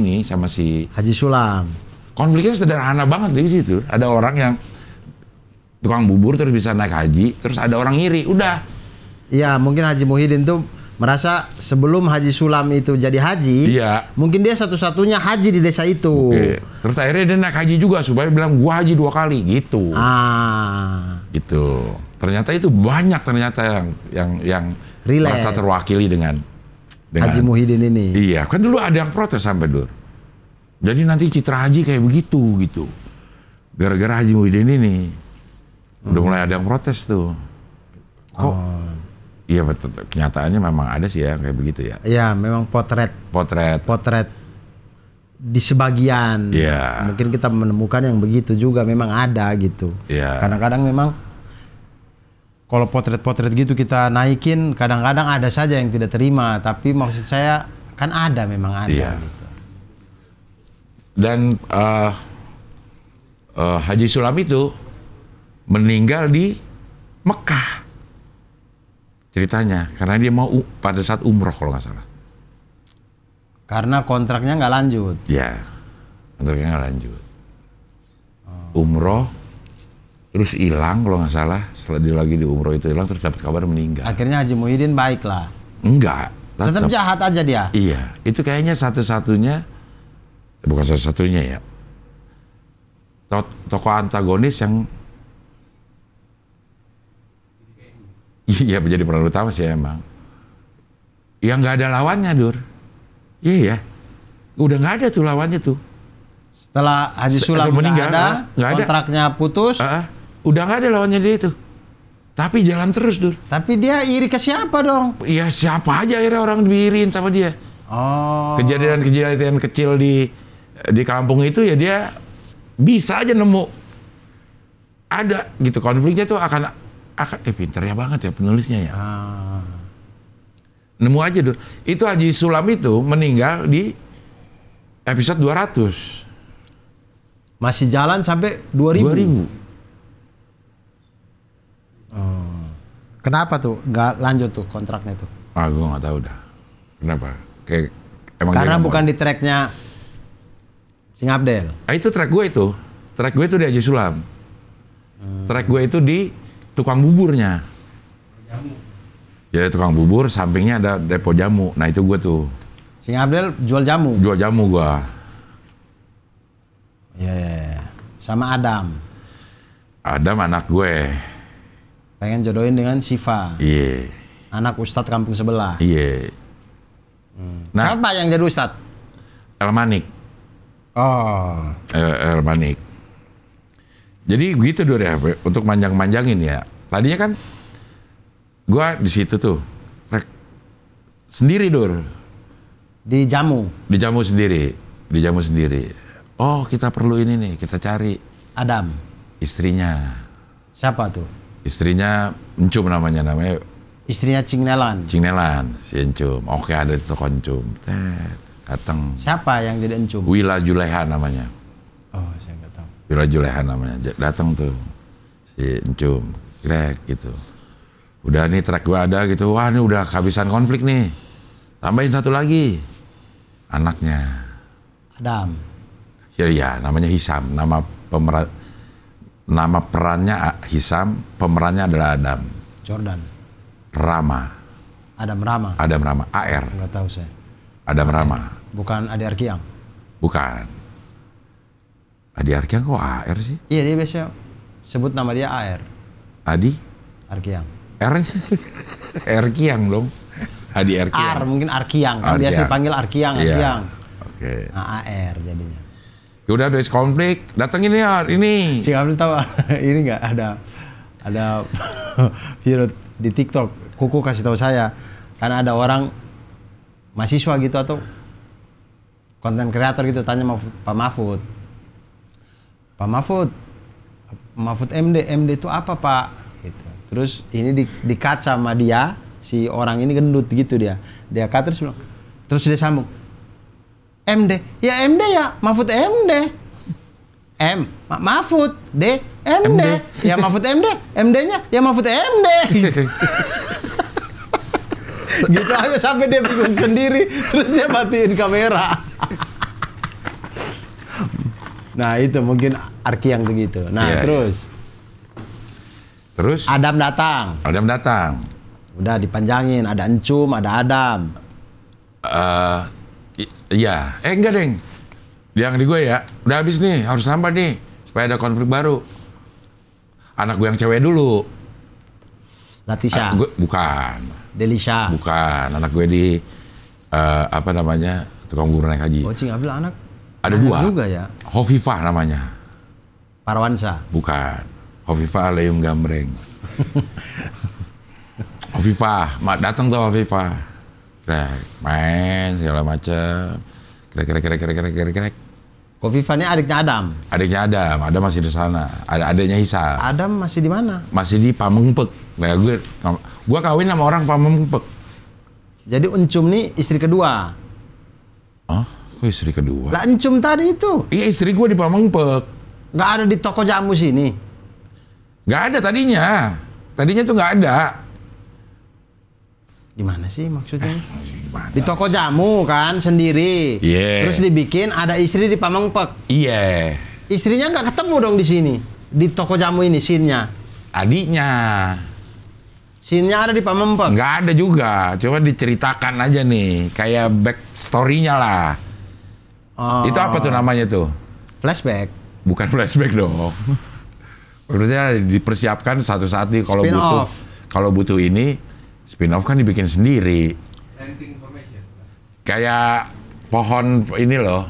si Haji Sulam. Konfliknya sederhana banget di situ. Ada orang yang tukang bubur terus bisa naik haji, terus ada orang ngiri, udah. Iya, mungkin Haji Muhyiddin tuh merasa sebelum Haji Sulam itu jadi haji, iya. Mungkin dia satu-satunya haji di desa itu. Oke. Terus akhirnya dia naik haji juga supaya bilang gua haji 2 kali gitu. Gitu. Ternyata itu banyak yang merasa terwakili dengan Haji Muhyiddin ini. Iya, kan dulu ada yang protes sampai Dur. Jadi nanti citra haji kayak begitu gitu. Gara-gara Haji Muhyiddin ini. Udah mulai ada yang protes tuh. Kok? Iya betul. Kenyataannya memang ada sih ya kayak begitu ya. Iya, memang potret di sebagian. Iya. Mungkin kita menemukan yang begitu juga memang ada gitu. Iya. Kadang-kadang memang kalau potret-potret gitu kita naikin, kadang-kadang ada saja yang tidak terima, tapi maksud saya kan ada, memang ada. Iya. Gitu. Dan Haji Sulam itu meninggal di Mekah ceritanya, karena dia mau pada saat umroh kalau nggak salah. Karena kontraknya nggak lanjut. Ya, kontraknya nggak lanjut. Umroh, terus hilang kalau nggak salah. Setelah dia lagi di umroh itu hilang, terus dapat kabar meninggal. Akhirnya Haji Muhyiddin baik lah. Enggak. Tetap jahat aja dia. Iya, itu kayaknya satu-satunya, bukan satu-satunya ya, tokoh antagonis yang iya menjadi peran utama sih emang. Yang nggak ada lawannya, Dur. Iya ya, udah nggak ada tuh lawannya tuh. Setelah Haji Sulam meninggal, nggak ada, kontraknya putus. Udah nggak ada lawannya dia itu. Tapi jalan terus, Dur. Tapi dia iri ke siapa dong? Ya siapa aja akhirnya orang diiriin sama dia. Oh. Kejadian-kejadian kecil di kampung itu ya dia bisa aja nemu. Ada gitu konfliknya tuh akan pinter ya banget ya penulisnya ya. Nemu aja, Dur. Itu Haji Sulam itu meninggal di episode 200. Masih jalan sampai 2000. Kenapa tuh nggak lanjut tuh kontraknya tuh? Gue nggak tahu dah. Kenapa? Kayak emang karena bukan di tracknya Sing Abdel. Itu track gue itu. Track gue itu di Haji Sulam. Track gue itu di tukang buburnya. Jadi tukang bubur, sampingnya ada depo jamu. Nah itu gue tuh. Sing Abdel jual jamu. Jual jamu gue. Iya. Sama Adam. Adam anak gue. Pengen jodohin dengan Siva. Iya. Anak Ustadz kampung sebelah. Iya. Nah, siapa yang jadi Ustadz? El Manik. Oh. El Manik. Jadi begitu Dur ya, untuk manjang-manjangin ya. Tadinya kan gua di situ tuh sendiri, Dur. Di jamu. Di jamu sendiri. Oh, kita perlu ini nih, kita cari Adam. istrinya. Siapa tuh? Istrinya Encum namanya Istrinya Cingnelan. si Encum. Oke, ada itu toko Encum. Datang. Siapa yang jadi Encum? Wila Juleha namanya. Oh, saya nggak tahu. Wila Juleha namanya. Datang tuh si Encum, Greg gitu. Udah nih track gua ada gitu. Wah, ini udah kehabisan konflik nih. Tambahin satu lagi. Anaknya. Adam. Ya, namanya Hisam. Nama perannya Hisam, pemerannya adalah Adam. Jordan. Rama. Adam Rama. AR. Nggak tahu saya. Adam Rama. Bukan Adi Arkiang. Bukan. Adi Arkiang kok AR sih? Iya, dia biasa sebut nama dia AR. Adi? Arkiang. R-nya Arkiang dong. Adi Arkiang. Mungkin Arkiang. Kan biasa dipanggil Arkiang. Iya. Oke. Nah, AR jadinya. Udah habis konflik, datengin ya ini. Cing Abdul tahu ini nggak ada video di TikTok. Kuku kasih tahu saya, karena ada orang mahasiswa gitu atau konten kreator gitu tanya Pak Mahfud. Pak Mahfud MD itu apa Pak? Gitu. Terus ini di-cut sama dia, si orang ini gendut gitu dia cut terus dia sambung. MD ya Mahfud MD. Mahfud D MD. Ya Mahfud MD. MD-nya ya Mahfud MD. Gitu aja sampai dia bingung sendiri, terus dia matiin kamera. Nah, itu mungkin Arkiang begitu. Nah, yeah, terus Adam datang. Udah dipanjangin, ada Encum, ada Adam. Iya, enggak deng. Yang di gue ya, udah habis nih, harus nambah nih, supaya ada konflik baru. Anak gue yang cewek dulu. Latisha. Bukan. Delisha. Bukan, anak gue di tukang bubur naik haji. Oh, Cing Abdul anak. Ada dua. Juga ya. Hovifah namanya. Parwansa. Bukan. Hovifah Leung Gambreng. Hovifah, datang tuh Hovifah. Main segala macam. Krek. Kofifa ini adiknya Adam. Adiknya Adam masih di sana. Ada adiknya Hisa. Adam masih di mana? Masih di Pamengpek. Nah, gue kawin sama orang Pamengpek. Jadi Encum nih istri kedua. Oh, kok istri kedua? Lah Encum tadi itu. Iya, istri gue di Pamengpek. Nggak ada di toko jamu sini. Nggak ada tadinya. Tadinya tuh nggak ada. Di mana sih maksudnya? Gimana? Di toko jamu kan sendiri. Iya. Terus dibikin ada istri di Pamengpek. Iya. Istrinya nggak ketemu dong di sini. Di toko jamu ini scene-nya. Adiknya. Scene-nya ada di Pamengpek. Nggak ada juga. Coba diceritakan aja nih. Kayak back story-nya lah. Oh. Itu apa tuh namanya tuh? Flashback. Bukan flashback dong. Menurutnya dipersiapkan satu saat nih kalau Spin butuh. off. Kalau butuh ini, spin off kan dibikin sendiri. Renting information. Kayak pohon ini loh.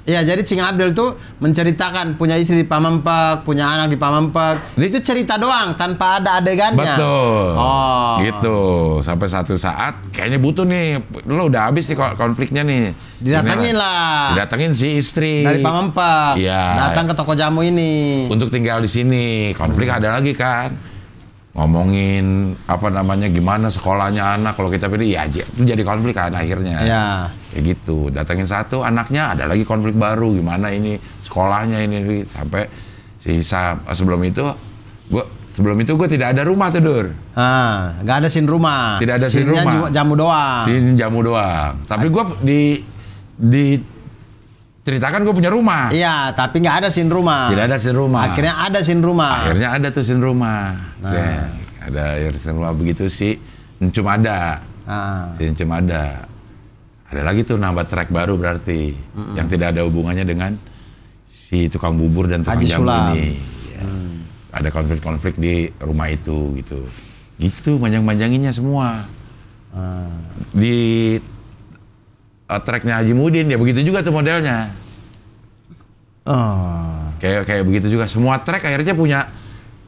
Iya, jadi Cing Abdel tuh menceritakan punya istri di Pamengpek, punya anak di Pamengpek. Itu cerita doang tanpa ada adegannya. Betul. Oh. Gitu. Sampai satu saat kayaknya butuh nih. Lo udah habis nih konfliknya nih. Didatengin lah. Didatengin si istri. Dari Pamengpek. Iya. Datang ke toko jamu ini. Untuk tinggal di sini. Konflik ada lagi kan. Ngomongin apa namanya gimana sekolahnya anak, kalau kita pilih ya itu jadi konflik kan akhirnya. Iya. Kayak gitu. Datengin satu anaknya ada lagi konflik baru, gimana ini sekolahnya ini sampai si Hisa. Sebelum itu gue tidak ada rumah tuh, Dur. Nggak ada scene rumah. Tidak ada scene Scene-nya rumah. Jamu doang. Scene jamu doang. Tapi gue di ceritakan gue punya rumah. Iya, tapi nggak ada scene rumah. Tidak ada scene rumah. Akhirnya ada scene rumah. Akhirnya ada tuh scene rumah. Nah. Ya, ada scene rumah begitu sih. Encum ada. Si Encum ada. Ada lagi tuh nambah track baru berarti. Yang tidak ada hubungannya dengan si tukang bubur dan tukang Haji jamu Sulam. ini. Ya. Ada konflik-konflik di rumah itu gitu. Gitu manjang-manjanginnya semua. Di tracknya Haji Mudin ya begitu juga tuh modelnya. Kayak begitu juga. Semua track akhirnya punya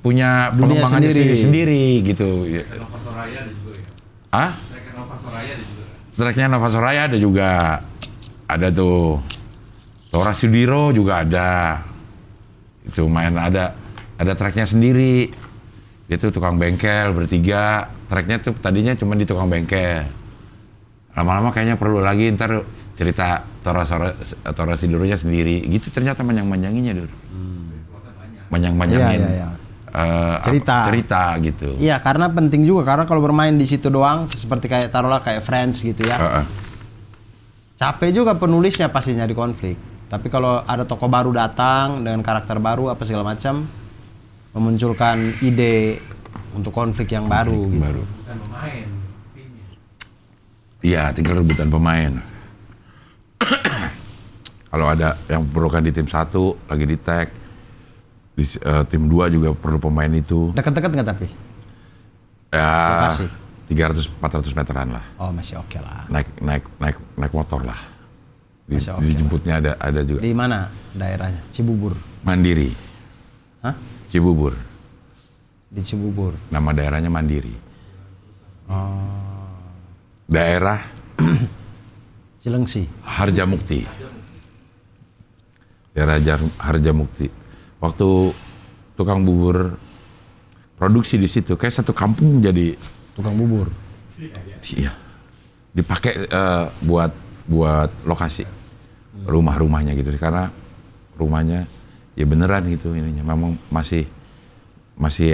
Dunia pengembangannya sendiri. sendiri gitu. Nova Soraya ada juga ya. Hah? Track Nova Soraya ada juga. Tracknya Nova Soraya ada juga. Ada tuh. Tora Sudiro juga ada. Itu main ada tracknya sendiri. Itu tukang bengkel bertiga. Tracknya tuh tadinya cuma di tukang bengkel. Lama-lama kayaknya perlu lagi ntar cerita Tora Siduronya sendiri. Gitu ternyata manjang-manjanginnya, Dur. Manjang-manjangin. Iya. Cerita gitu. Iya, karena penting juga karena kalau bermain di situ doang seperti kayak taruhlah kayak Friends gitu ya. Capek juga penulisnya pastinya di konflik. Tapi kalau ada tokoh baru datang dengan karakter baru apa segala macam memunculkan ide untuk konflik yang baru gitu. Bukan pemain, timnya. Iya, tinggal rebutan pemain. Kalau ada yang perlukan di tim 1 lagi di tag, di tim 2 juga perlu pemain itu. Dekat-dekat nggak tapi? Ya, Lokasi. 300-400 meteran lah. Oh masih oke lah. Naik motor lah. Masih oke Dijemputnya ada juga. Di mana daerahnya? Cibubur. Mandiri. Hah? Cibubur. Di Cibubur. Nama daerahnya Mandiri. Oh. Daerah Cilengsi. Harjamukti. Daerah Harjamukti. Waktu tukang bubur produksi di situ, kayak satu kampung jadi Tukang bubur. iya. Dipakai buat lokasi rumah-rumahnya gitu. Karena rumahnya ya beneran gitu ininya. Memang masih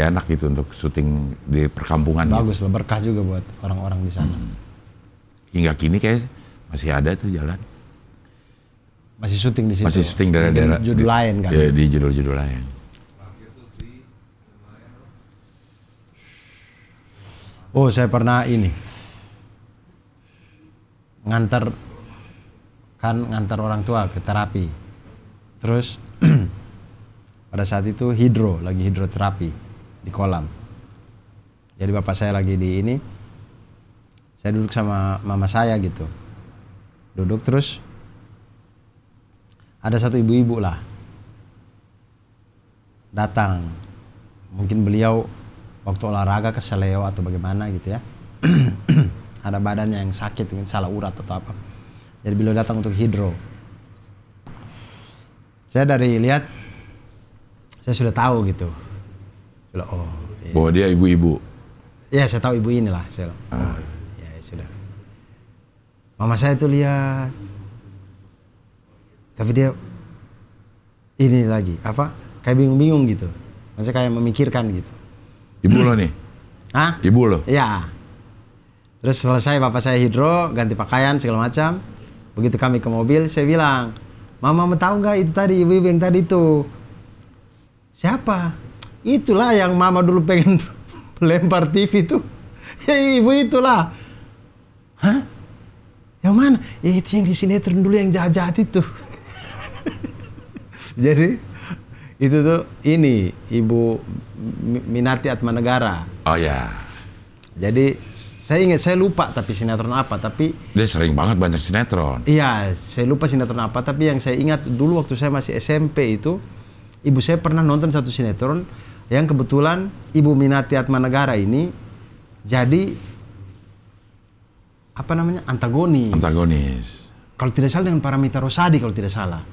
enak gitu untuk syuting di perkampungan. Bagus gitu. lah, berkah juga buat orang-orang di sana. Hingga kini kayak masih ada tuh jalan. Masih syuting di situ. Masih syuting daerah-daerah judul lain kan. Ya, di judul-judul lain. Oh, saya pernah ini. Ngantar orang tua ke terapi. Terus pada saat itu lagi hidroterapi di kolam. Jadi bapak saya lagi di ini. Saya duduk sama mama saya gitu. Duduk terus ada satu ibu-ibu lah datang. Mungkin beliau waktu olahraga keseleo atau bagaimana gitu ya. Ada badannya yang sakit, mungkin salah urat atau apa. Jadi beliau datang untuk hidro. Saya dari lihat, saya sudah tahu gitu. Oh, iya. Bahwa dia ibu-ibu. Ya saya tahu ibu inilah. Saya, ya sudah. Mama saya tuh lihat, tapi dia ini lagi apa? Kayak bingung-bingung gitu. Maksudnya kayak memikirkan gitu. Ibu lo nih? Hah? Ibu lo? Iya. Terus selesai bapak saya hidro, ganti pakaian segala macam. Begitu kami ke mobil, saya bilang, Mama tahu nggak itu tadi ibu-ibu yang tadi itu? Siapa? Itulah yang Mama dulu pengen lempar TV itu. Ya ibu itulah. Hah? Yang mana? Ya itu yang di sinetron dulu yang jahat-jahat itu. Jadi itu tuh ini Ibu Minati Atmanegara. Oh ya. Jadi saya ingat, saya lupa tapi sinetron apa, tapi Dia sering banget banyak sinetron. iya, saya lupa sinetron apa, tapi yang saya ingat dulu waktu saya masih SMP itu, ibu saya pernah nonton satu sinetron yang kebetulan Ibu Minati Atmanegara ini jadi apa namanya? Antagonis. Antagonis. Kalau tidak salah dengan Paramita Rosadi kalau tidak salah.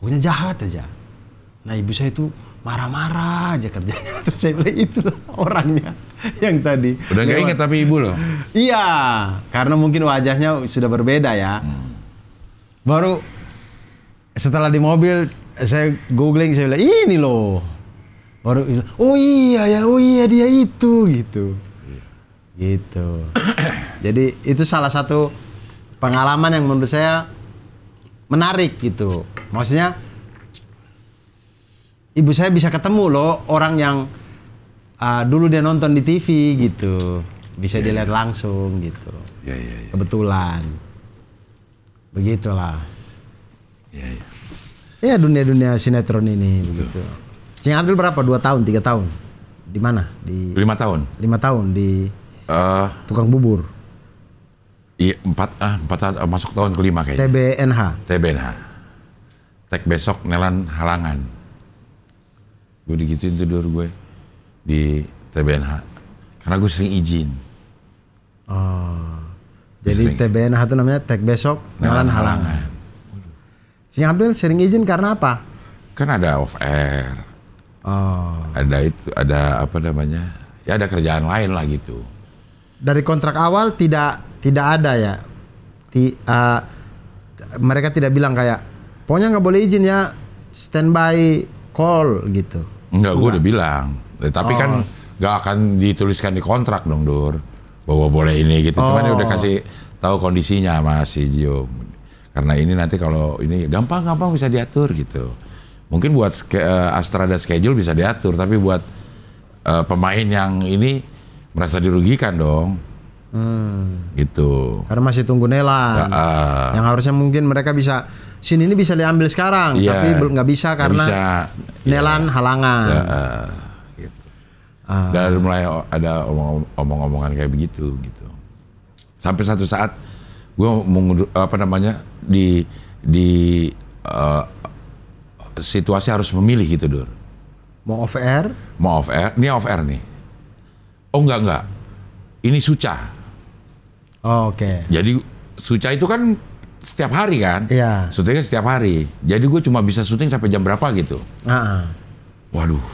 Pokoknya jahat aja. Nah ibu saya itu marah-marah aja kerjanya. Terus saya bilang itulah orangnya yang tadi. Udah nggak inget tapi ibu lo? Iya, karena mungkin wajahnya sudah berbeda ya. Baru setelah di mobil saya googling, saya bilang ini loh. Baru bilang, oh iya dia itu gitu. Gitu. Jadi itu salah satu pengalaman yang menurut saya menarik gitu. Maksudnya ibu saya bisa ketemu loh orang yang dulu dia nonton di TV gitu, bisa dilihat langsung gitu. Ya. Kebetulan, begitulah. Ya. Ya dunia sinetron ini begitu. Cing Abdul berapa? 2 tahun, 3 tahun? Di mana? Di 5 tahun. 5 tahun di tukang bubur. Iya, 4 tahun, masuk tahun kelima kayaknya. TBNH. Tek besok Nelan Halangan. Gue digituin tidur gue di TBNH. Karena gue sering izin. Oh. Jadi TBNH itu namanya Tek Besok Nelan Halangan. Cing Abdul sering izin karena apa? Kan ada off air. Oh. Ada apa namanya? Ya ada kerjaan lain lah gitu. Dari kontrak awal tidak ada ya. Mereka tidak bilang kayak, pokoknya nggak boleh izin ya, standby call gitu. Enggak, gue udah bilang. Tapi kan nggak akan dituliskan di kontrak dong, Dur. Bahwa boleh ini gitu. Cuman dia udah kasih tahu kondisinya sama si Gio. Karena ini nanti kalau ini gampang bisa diatur gitu. Mungkin buat Astra dan schedule bisa diatur, tapi buat pemain yang ini merasa dirugikan dong. Gitu. Karena masih tunggu Nelan. Yang harusnya mungkin mereka bisa scene ini bisa diambil sekarang, tapi nggak bisa karena Nelan halangan. Gitu. Dan mulai ada omong-omongan kayak begitu gitu. Sampai satu saat gue di situasi harus memilih gitu, Dur. Mau off air? Ini off air nih. Oh enggak. Ini Suca. Oh, oke. Jadi Suca itu kan setiap hari kan? Iya. Syutingnya setiap hari. Jadi gue cuma bisa syuting sampai jam berapa gitu. Waduh.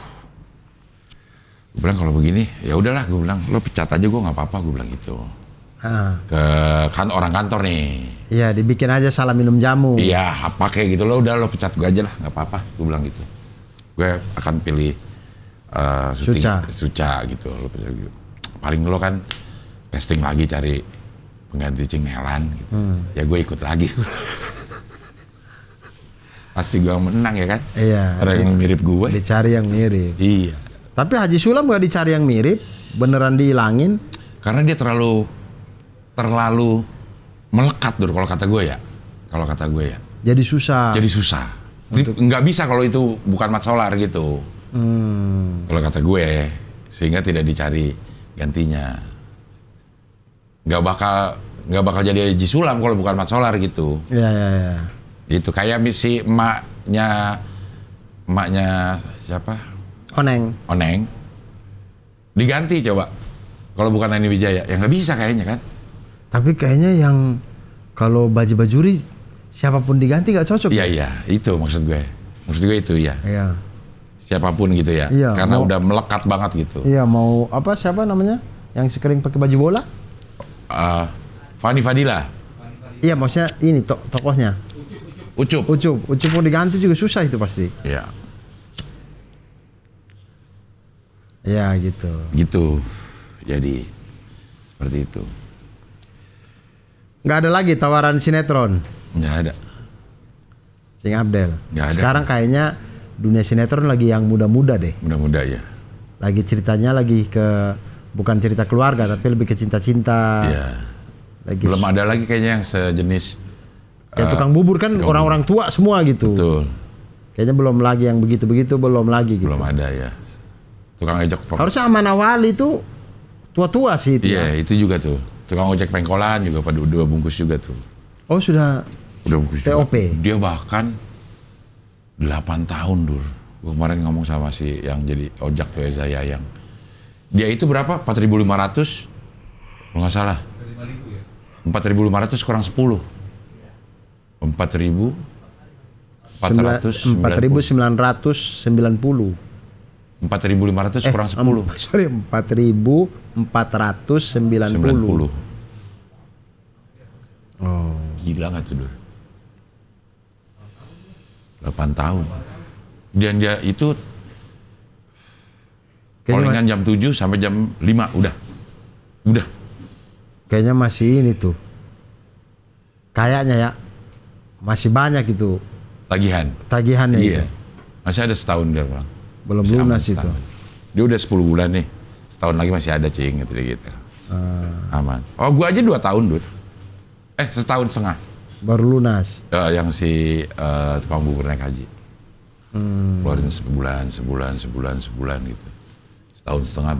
Gue bilang kalau begini, ya udahlah. Gue bilang lo pecat aja, gue nggak apa-apa. Gue bilang gitu. Ke orang kantor nih. Iya, dibikin aja salah minum jamu. Iya, apa kayak gitu lo udah lo pecat gue aja lah, nggak apa-apa. Gue bilang gitu. Gue akan pilih Suca gitu. Lo pecat gitu. Paling lo kan casting lagi cari pengganti Cing Nelan gitu. Ya gue ikut lagi. Pasti gue menang ya kan? Iya. Orang yang mirip gue. Dicari yang mirip. Iya. Tapi Haji Sulam gak dicari yang mirip, beneran dihilangin. Karena dia terlalu melekat, Dur, kalau kata gue ya. Jadi susah. Nggak bisa kalau itu bukan Mat Solar gitu. Kalau kata gue, sehingga tidak dicari gantinya. Nggak bakal jadi Haji Sulam kalau bukan Mat Solar gitu. Iya. Itu kayak misi emaknya siapa? Oneng. Diganti coba. Kalau bukan Nani Wijaya, ya nggak bisa kayaknya kan. Tapi kayaknya yang kalau Baji Bajuri siapapun diganti gak cocok. Iya iya, itu maksud gue. Maksud gue itu ya. Iya. Siapapun gitu ya. Iya, Karena udah melekat banget gitu. Iya, mau apa siapa namanya? Yang sekering pakai baju bola? Fanny Fadila. Iya, maksudnya ini tokohnya. Ucup. Ucup mau diganti juga susah itu pasti. Iya. Iya gitu. Gitu. Jadi seperti itu. Nggak ada lagi tawaran sinetron. Nggak ada. Sing Abdel. Nggak ada. Sekarang kayaknya dunia sinetron lagi yang muda-muda deh. Mudah-mudah ya. Lagi ceritanya lagi ke bukan cerita keluarga tapi lebih ke cinta-cinta. Iya. Lagi Belum ada lagi kayaknya yang sejenis kayak tukang bubur kan orang-orang tua semua gitu. betul. Kayaknya belum lagi yang begitu-begitu belum lagi gitu. Belum ada ya. Tukang ojek. Harusnya Aman Awali itu tua-tua sih itu. Iya, Ya. itu juga tuh. Tukang ojek pengkolan juga pada 2 bungkus juga tuh. Oh sudah Udah bungkus TOP. juga. Dia bahkan 8 tahun Dur. Gue kemarin ngomong sama si yang jadi ojek tuh Eza Yayang. Dia itu berapa? 4.500 kalau nggak salah. 5.000 ya. 4.500 kurang 10. 4.490. 4.990. 4.500 kurang 10. Sorry, 4.490. 90. Oh. Gila nggak tuh Dur? 8 tahun. Dan dia itu callingan jam 7 sampai jam 5 udah. Kayaknya masih ini tuh. Kayaknya ya. Masih banyak itu tagihannya Iya. itu. Masih ada setahun dia Bang. Belum Masih lunas aman itu. setahun. Dia udah 10 bulan nih. Setahun lagi masih ada cing gitu. Aman. Oh, gua aja 2 tahun, Dur. Setahun setengah. Baru lunas. Yang si tukang bubur naik haji. Keluarin sebulan gitu. Setahun setengah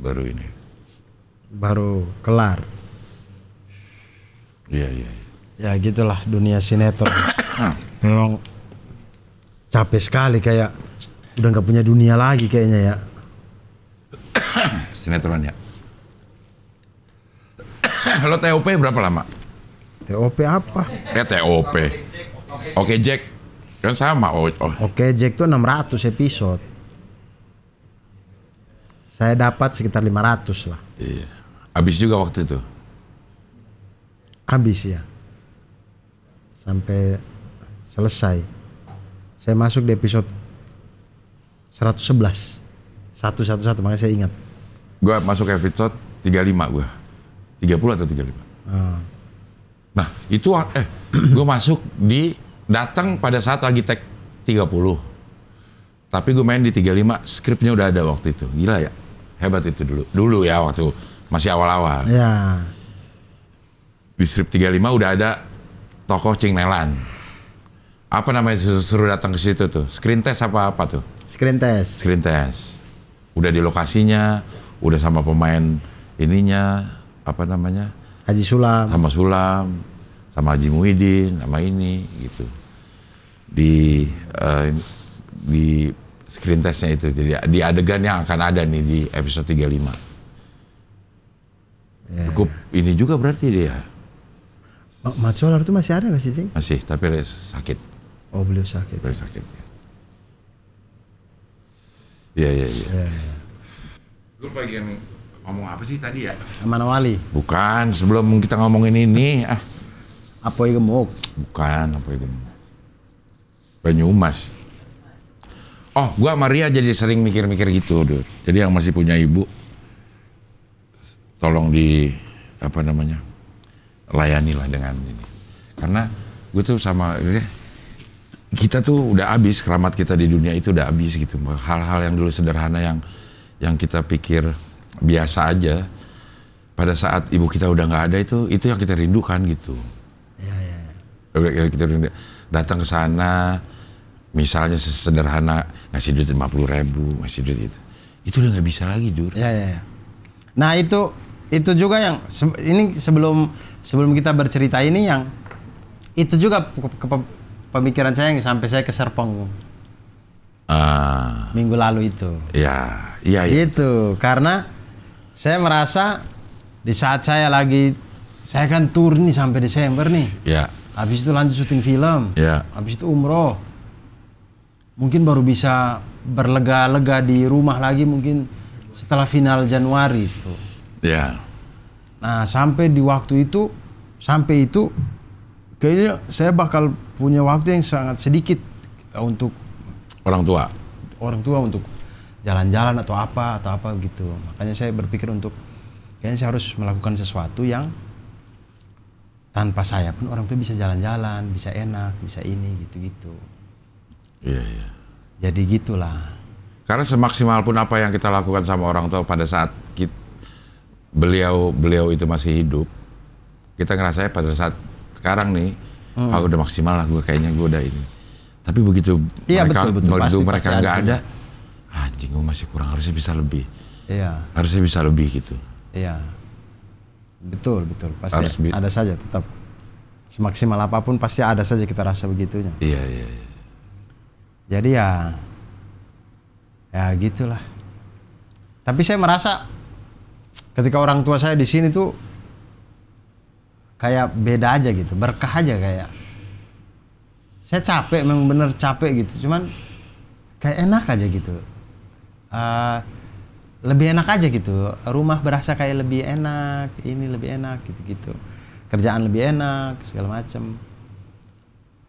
baru ini. Baru kelar. Iya. Ya gitulah dunia sinetron. Memang capek sekali kayak udah nggak punya dunia lagi kayaknya ya. Sinetron ya. Lo TOP berapa lama? TOP apa? TOP. Oke Jack. Kan sama. Oke Jack tuh 600 episode. Saya dapat sekitar 500 lah. Iya. Habis juga waktu itu. Habis ya. Sampai selesai. Saya masuk di episode 111. 111 makanya saya ingat. Gua masuk episode 35 gua. 30 atau 35. Nah, itu gua masuk datang pada saat lagi tag 30. Tapi gue main di 35, skripnya udah ada waktu itu. Gila ya. Hebat itu dulu. Dulu ya waktu masih awal-awal. Ya. Di skrip 35 udah ada tokoh Cing Nelan. Apa namanya suruh datang ke situ tuh? Screen test apa tuh? Screen test. Screen test. Udah di lokasinya, udah sama pemain ininya, apa namanya? Haji Sulam. Sama Sulam, sama Haji Muhyiddin, sama ini gitu. Di screen testnya itu, jadi di adegan yang akan ada nih di episode 35. Cukup ini juga berarti dia. Mat Solar itu masih ada nggak sih, Cing? Masih, tapi sakit. Oh, beliau sakit. Beliau sakit. Iya. Gue pengen ngomong apa sih tadi ya? Aman Awali. Bukan, sebelum kita ngomongin ini, Apoy Gemuk. bukan apa itu? Banyumas. Oh, gua sama Ria jadi sering mikir-mikir gitu, Dur. Jadi yang masih punya ibu, tolong layani lah dengan ini. Karena gue tuh sama Ria, kita tuh udah habis, keramat kita di dunia itu udah habis gitu. Hal-hal yang dulu sederhana yang kita pikir biasa aja, pada saat ibu kita udah nggak ada itu yang kita rindukan gitu. Iya. Kita datang ke sana, misalnya sesederhana ngasih duit 50.000, ngasih duit itu udah nggak bisa lagi, Dur. Ya. Nah itu juga yang ini sebelum kita bercerita ini yang itu juga pemikiran saya yang sampai saya ke Serpong minggu lalu itu. Iya. Itu karena saya merasa di saat saya kan tur nih sampai Desember nih. Ya. Habis itu lanjut syuting film. Ya. Habis itu umroh. Mungkin baru bisa berlega-lega di rumah lagi mungkin setelah final Januari itu. Ya. Nah, sampai di waktu itu, kayaknya saya bakal punya waktu yang sangat sedikit untuk Orang tua. untuk jalan-jalan atau apa gitu. Makanya saya berpikir untuk kayaknya saya harus melakukan sesuatu yang tanpa saya pun orang tua bisa jalan-jalan, bisa enak, bisa ini gitu-gitu. Iya, iya. Jadi gitulah. Karena semaksimal pun apa yang kita lakukan sama orang tua pada saat beliau itu masih hidup, kita ngerasanya pada saat sekarang nih, aku udah maksimal lah, kayaknya gue udah ini. Tapi begitu mereka nggak ada, anjing gue masih kurang, harusnya bisa lebih. Iya. Harusnya bisa lebih gitu. Iya. Betul. Pasti ada saja tetap. Semaksimal apapun pasti ada saja kita rasa begitunya. Iya. Jadi ya gitulah. Tapi saya merasa ketika orang tua saya di sini tuh kayak beda aja gitu, berkah aja kayak. Saya capek, memang bener capek gitu. Cuman kayak enak aja gitu. Lebih enak aja gitu. Rumah berasa kayak lebih enak, ini lebih enak gitu-gitu. Kerjaan lebih enak, segala macam.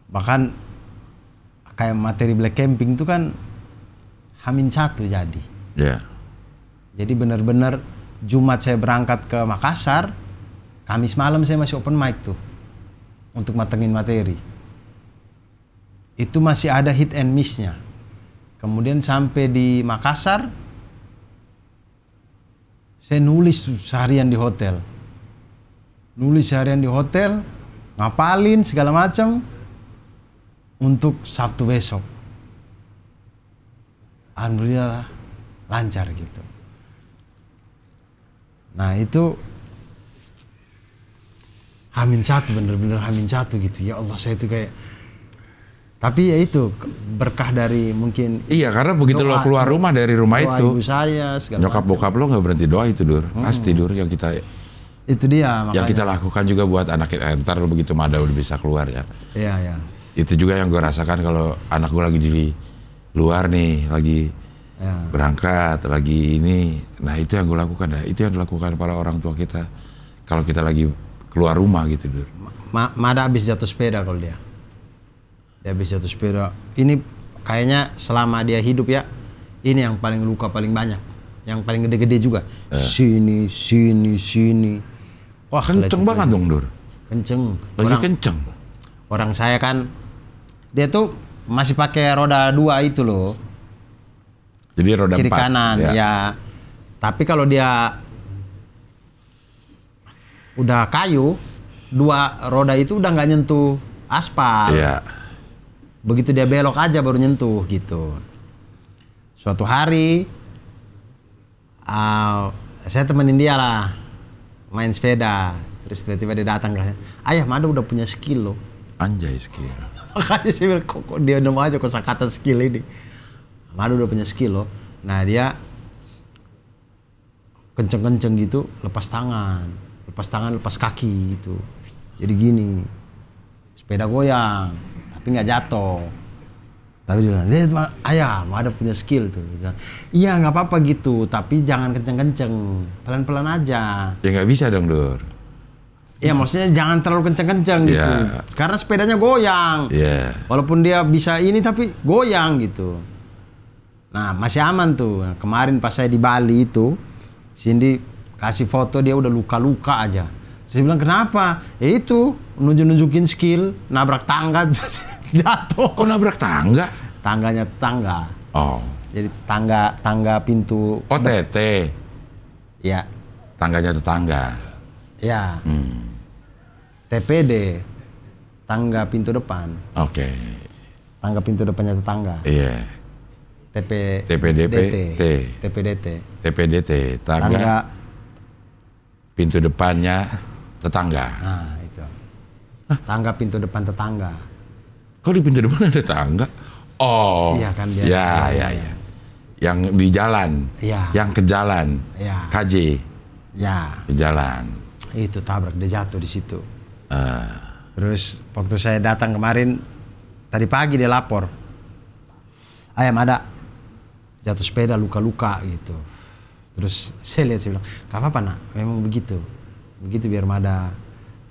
Bahkan kayak materi black camping itu kan H-1 jadi. Iya. Jadi benar-benar Jumat saya berangkat ke Makassar, Kamis malam saya masih open mic tuh untuk matengin materi. Itu masih ada hit and miss-nya. Kemudian sampai di Makassar, saya nulis seharian di hotel. Ngapalin segala macam untuk Sabtu besok. Alhamdulillah lancar gitu. Nah itu H-1, bener-bener H-1 gitu. Ya Allah, saya itu kayak, tapi ya itu berkah dari mungkin. Iya, karena begitu lo keluar rumah dari rumah doa itu, ibu saya, nyokap bokap lo nggak berhenti doa itu, Dur. Pasti, Dur, yang kita itu dia makanya. yang kita lakukan juga buat anak kita. Ntar lo begitu Mada udah bisa keluar ya. Iya. Itu juga yang gue rasakan kalau anak gue lagi di luar nih, lagi berangkat, lagi ini. Nah itu yang gue lakukan ya. Itu yang dilakukan para orang tua kita kalau kita lagi keluar rumah gitu, Dur. Mada habis jatuh sepeda kalau dia. Dia habis jatuh sepeda. Ini kayaknya selama dia hidup ya, ini yang paling luka paling banyak. Yang paling gede-gede juga. Sini. Wah, kenceng banget dong, Dur. Kenceng. Kenceng. Orang saya kan, dia tuh masih pakai roda 2 itu loh. Jadi roda kiri 4. kanan, ya. Tapi kalau dia udah kayu, 2 roda itu udah nggak nyentuh aspal. Iya. Begitu dia belok aja baru nyentuh gitu. Suatu hari saya temenin dia lah main sepeda, terus tiba-tiba dia datang ke saya, ayah Mada udah punya skill loh. Anjay, skill. Makanya saya bilang kok dia nemu aja kosakata skill ini. Mada udah punya skill loh. Nah dia kenceng-kenceng gitu, lepas tangan, lepas kaki gitu. Jadi gini, sepeda goyang, tapi nggak jatuh. Tapi dia bilang, lihat ayah, Mada punya skill tuh. Iya nggak apa-apa gitu, tapi jangan kenceng-kenceng, pelan-pelan aja. Ya nggak bisa dong, Dur. Ya maksudnya jangan terlalu kenceng-kenceng gitu. Karena sepedanya goyang. Walaupun dia bisa ini tapi goyang gitu. Nah masih aman tuh. Kemarin pas saya di Bali itu, Cindy kasih foto dia udah luka-luka aja. Saya bilang kenapa? Ya itu nunjukin skill, nabrak tangga jatuh. Kok nabrak tangga? Tangganya tetangga. Oh. Jadi tangga pintu. Oh TT. Ya. Tangganya tetangga. Ya. TPD, tangga pintu depan. Oke. Tangga pintu depannya tetangga. Iya. TPDT, tangga pintu depannya tetangga. Nah itu. Tangga pintu depan tetangga. Kok di pintu depan ada tangga? Oh. Iya kan dia. Ya. Yang di jalan. Iya. Yang ke jalan. Iya. KJ. Ya. Ke jalan. Itu tabrak, dia jatuh di situ. Terus waktu saya datang kemarin, tadi pagi dia lapor, ayam ada jatuh sepeda luka-luka gitu. Terus saya lihat, saya bilang, gak apa-apa nak, memang begitu biar Mada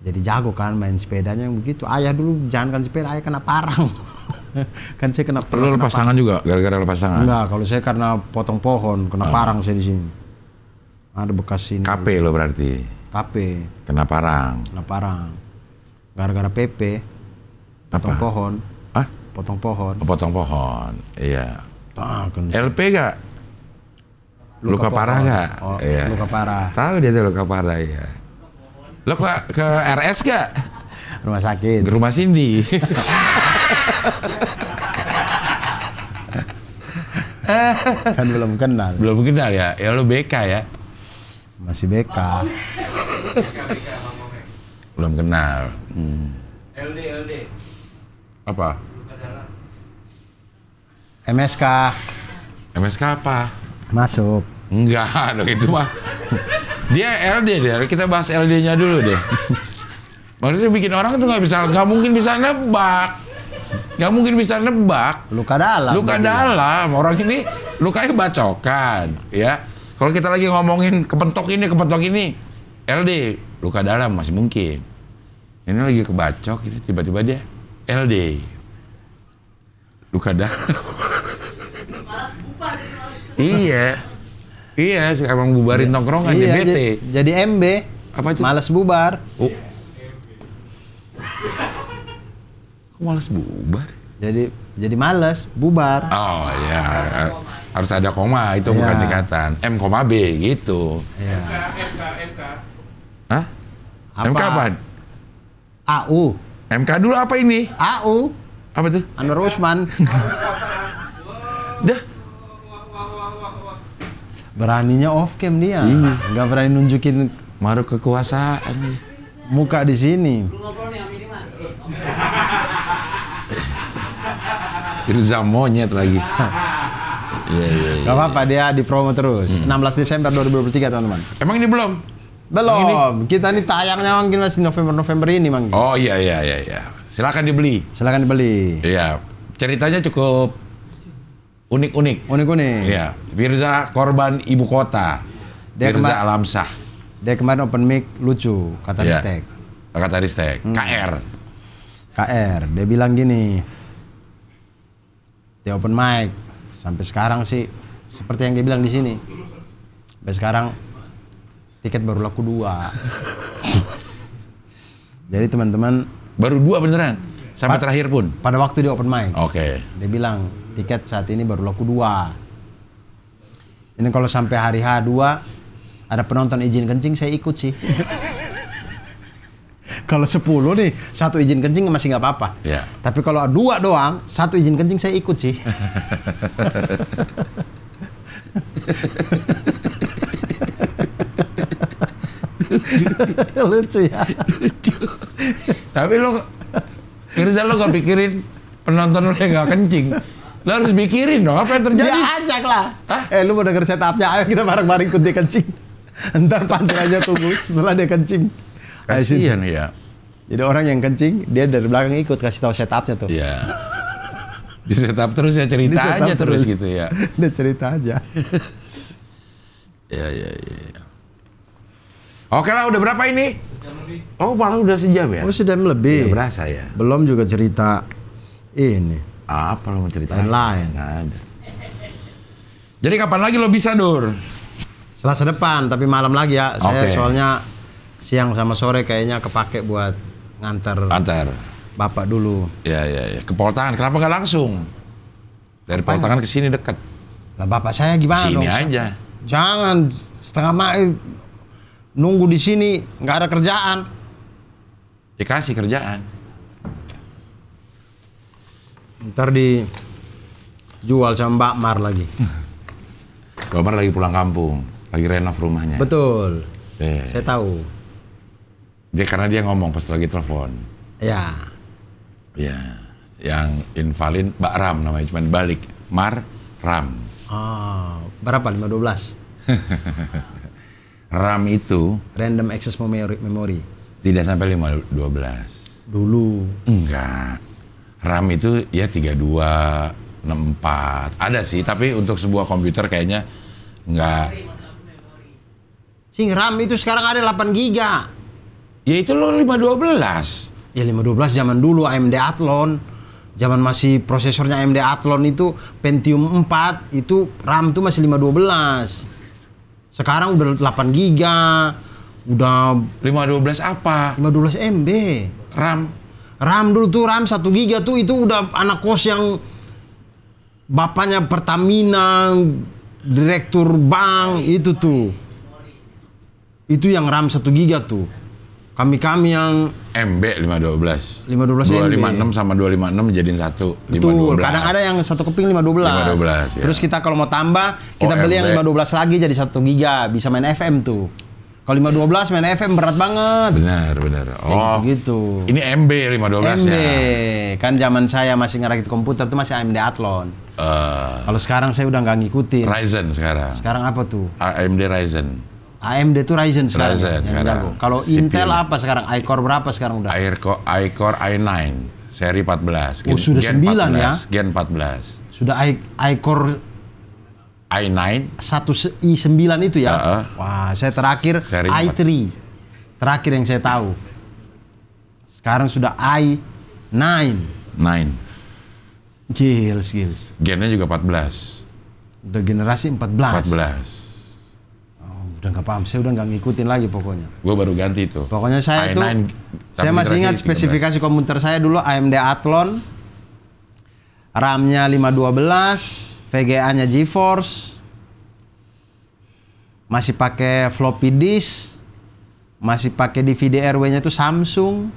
jadi jago kan main sepedanya yang begitu. Ayah dulu jangan kan sepeda, ayah kena parang. Kan saya kena Perlu lepas tangan juga gara-gara lepas tangan? Enggak, kalau saya karena potong pohon kena parang saya di sini. Ada bekas ini. KP lo berarti? KP. Kena parang? Kena parang. Gara-gara PP. Potong Apa? pohon. Ah? Potong pohon. Oh, potong pohon, iya. Kan. LP gak? Luka parah gak? Oh, Iya. luka parah. Tahu dia tuh luka parah ya. Lo ke RS gak? Rumah sakit. Ke rumah Cindy. Kan belum kenal. Belum kenal ya? Ya lo BK ya? Masih BK. Belum kenal. LD. Apa? Luka dalam. MSK MSK apa? masuk. Enggak dong itu mah. Dia LD deh. Kita bahas LD-nya dulu deh. Maksudnya bikin orang tuh nggak mungkin bisa nebak. Nggak mungkin bisa nebak. Luka dalam. Luka dalam. Orang ini lukanya bacokan, ya. Kalau kita lagi ngomongin kepentok ini, LD, luka dalam masih mungkin. Ini lagi kebacok, ini tiba-tiba dia LD, luka dalam. Iya, emang bubarin tongkrongan di Iya, BT. jadi MB. Apa itu? Males bubar. Oh. Kok males bubar? Jadi males bubar. Oh ya, harus ada koma, itu bukan Iya. singkatan. M, B gitu. Iya. MK. Hah? Apa? MK apaan? AU. MK dulu apa ini? AU. Apa tuh? Anwar Usman. Dah. Beraninya off cam dia. Iya. Nggak berani nunjukin Maruh kekuasaan. muka di sini. Irza monyet lagi. Iya. Gak apa-apa, dia di promo terus. 16 Desember 2023 teman-teman. Emang ini belum? Belum. Kita nih tayangnya mungkin masih November ini Mang. Oh iya. Silakan dibeli. Silakan dibeli. Iya. Ceritanya cukup unik-unik. Unik-unik. Iya. Firza korban ibu kota. Dia Firza Alamsah. Dia kemarin open mic lucu, kata Iya. Ristek. Kata Ristek. KR. KR, dia bilang gini. Dia open mic sampai sekarang sih seperti yang dia bilang di sini. Sampai sekarang tiket baru laku 2. Jadi teman-teman Baru 2 beneran. Sampai Pak- terakhir pun. pada waktu dia open mic, Oke. dia bilang tiket saat ini baru laku 2. Ini kalau sampai hari H2 ada penonton izin kencing saya ikut sih. Kalau 10 nih, 1 izin kencing masih nggak apa-apa. Iya. Tapi kalau 2 doang, 1 izin kencing saya ikut sih. Lucu ya. Tapi lo, Firza lo gak pikirin penonton lo yang gak kencing. Lo harus pikirin dong apa yang terjadi. Dia ajak lah. Hah? Lu mau denger setupnya, ayo kita bareng-bareng ikut dia kencing. Ntar panser aja tunggu setelah dia kencing. Ayo sini. Kasian ya. Jadi orang yang kencing, dia dari belakang ikut kasih tahu setupnya tuh. Iya. Di setup terus ya, cerita Di setup aja terus gitu ya. Dia cerita aja. Iya. Oke lah, udah berapa ini? Oh, malah udah sejam ya? Oh sudah lebih. Tidak berasa ya? Belum juga cerita ini. Apa lo mau cerita? Lain-lain. Nggak ada. Jadi kapan lagi lo bisa, Dur? Selasa depan, tapi malam lagi ya. Saya Oke. soalnya siang sama sore kayaknya kepake buat nganter Antar. bapak dulu. Ya. Ke Poltangan, kenapa nggak langsung? Dari Apanya? Poltangan ke sini deket. Lah bapak saya gimana Sini dong? aja. Jangan setengah nunggu di sini nggak ada kerjaan. Dikasih kerjaan. Ntar dijual sama Mbak Mar lagi. Domar lagi pulang kampung, lagi renov rumahnya. Betul. Eh, Saya tahu. karena dia ngomong pas lagi telepon. Ya. Ya, yang invalid Mbak Ram namanya, cuma balik Mar Ram. Oh, berapa? 512. Ram itu Random access memory. tidak sampai 512. Dulu. Enggak. RAM itu ya 32, 64. Ada sih, tapi untuk sebuah komputer kayaknya enggak. Sing RAM itu sekarang ada 8 giga. Ya itu lo 512. Ya 512 zaman dulu AMD Athlon. Zaman masih prosesornya AMD Athlon itu Pentium 4 itu RAM itu masih 512. Sekarang udah 8 giga. Udah 512 apa? 15 MB. RAM dulu tuh RAM 1 giga tuh itu udah anak kos yang bapaknya Pertamina, direktur bank itu tuh. Itu yang RAM 1 giga tuh. Kami yang MB 512. 512 MB. 256 sama 256 jadiin satu. Betul. 512. Kadang ada yang satu keping 512. 512 ya. Terus kita kalau mau tambah, kita beli yang MB. 512 lagi jadi 1 giga, bisa main FM tuh. Kalau 512 main FM berat banget. Benar. Oh. Gitu. Ini MB 512 MB. ya. Kan zaman saya masih ngerakit komputer tuh masih AMD Athlon. Kalau sekarang saya udah nggak ngikutin. Ryzen sekarang. Sekarang apa tuh? AMD Ryzen. AMD tuh Ryzen sekarang. Ryzen yang sekarang. jago. Kalau CPU. Intel apa sekarang? iCore berapa sekarang udah? iCore i9 seri 14. Oh, sudah 9 ya? Gen 14. Sudah iCore i9 i9 itu ya? Wah, saya terakhir Seri i3. Terakhir yang saya tahu. Sekarang sudah i9. 9. Gils. Gennya juga 14. Udah generasi 14. 14. Udah nggak paham, saya udah nggak ngikutin lagi pokoknya. Gue baru ganti tuh. Pokoknya saya i9, tuh, saya masih ingat 13. spesifikasi komputer saya dulu AMD Athlon, RAM-nya 512, VGA-nya GeForce, masih pakai floppy disk, masih pakai DVD RW-nya tuh Samsung.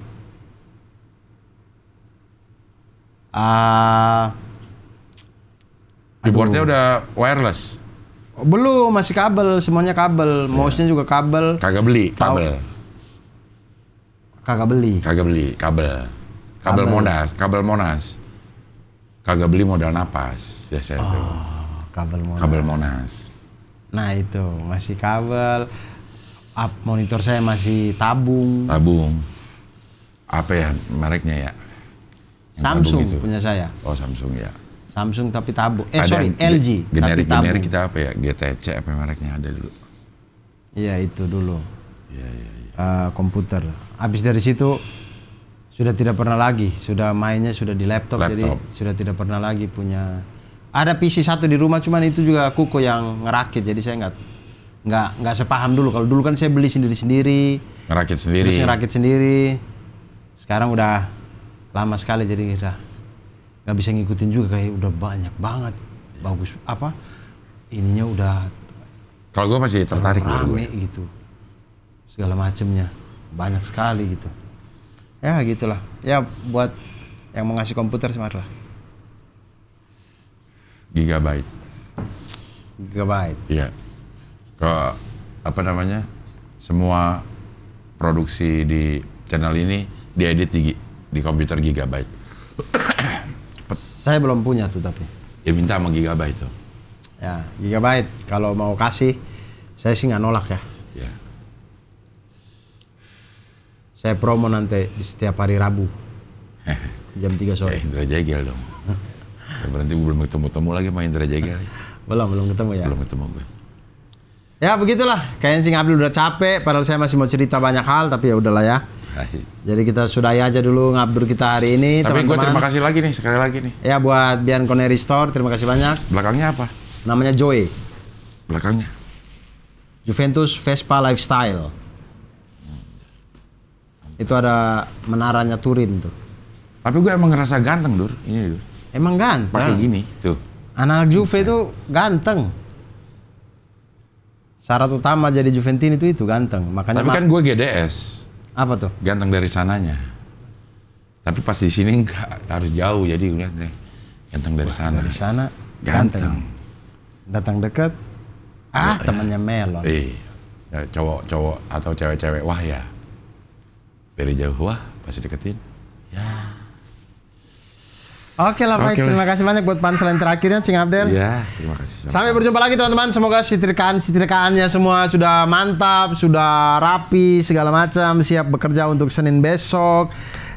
Keyboardnya udah wireless. Belum, masih kabel, semuanya kabel. Mouse-nya juga kabel. Kagak beli kabel. Kagak beli. Kabel Kabel. Monas. Kagak beli modal napas biasa itu. Kabel Monas. Nah itu masih kabel. Monitor saya masih tabung. Apa ya mereknya ya? Yang Samsung tabung itu. punya saya. Oh Samsung ya. Samsung tapi tabung. Ada LG. Generik tapi tabung. kita apa ya? GTC apa mereknya ada dulu? Iya itu dulu. Iya. Komputer. Habis dari situ sudah tidak pernah lagi. Sudah mainnya sudah di laptop. Jadi sudah tidak pernah lagi punya. Ada PC satu di rumah, cuman itu juga Kuko yang ngerakit. Jadi saya nggak sepaham dulu. Kalau dulu kan saya beli sendiri. Ngerakit sendiri. Terus ngerakit sendiri. Sekarang udah lama sekali jadi udah nggak bisa ngikutin juga, kayak udah banyak banget. Bagus apa? Ininya udah. Kalau gue masih tertarik rame gitu. Segala macemnya banyak sekali gitu. Ya gitulah. Ya buat yang mau ngasih komputer semarlah. Gigabyte. Iya. Kalau apa namanya? Semua produksi di channel ini diedit di komputer Gigabyte. Saya belum punya tuh tapi. Ya minta sama Gigabyte tuh. Ya Gigabyte kalau mau kasih, saya sih nggak nolak ya. Ya. Saya promo nanti di setiap hari Rabu jam 3 sore. Indra Jegel dong. Ya, berarti belum ketemu lagi sama Indra Jegel. Belum ketemu ya. Belum ketemu gue. Ya begitulah. Kayaknya Cing Abdul udah capek. Padahal saya masih mau cerita banyak hal, tapi ya udahlah ya. Jadi kita sudahi aja dulu ngabdur kita hari ini. Tapi teman-teman. gue terima kasih lagi nih, sekali lagi nih. Ya buat Bianconeri Store, terima kasih banyak. Belakangnya apa? Namanya Joy. Belakangnya? Juventus Vespa Lifestyle. Itu ada menaranya Turin tuh. Tapi gue emang ngerasa ganteng, Dur. Ini, Dur. Emang ganteng. Pakai gini, tuh. Anak Juve itu ganteng. Syarat utama jadi Juventini itu ganteng. Makanya. Tapi kan gue GDS. Apa tuh? Ganteng dari sananya. Tapi pas di sini enggak, harus jauh, jadi gue lihat deh. Ganteng dari sana. Dari sana ganteng. Datang dekat, temannya Melon. Ya, cowok-cowok atau cewek-cewek, wah ya. Dari jauh, wah, pasti deketin. Ya. Oke lah, baik. Terima kasih banyak buat punchline terakhirnya, Cing Abdel. Iya, terima kasih. Sampai berjumpa lagi teman-teman. Semoga setrikaannya semua sudah mantap, sudah rapi, segala macam, siap bekerja untuk Senin besok.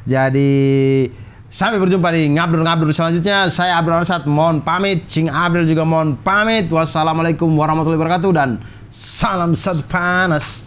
Jadi sampai berjumpa di ngabdur-ngabdur selanjutnya. Saya Abdul Arsad mohon pamit, Cing Abdul juga mohon pamit. Wassalamualaikum warahmatullahi wabarakatuh dan salam satu panas.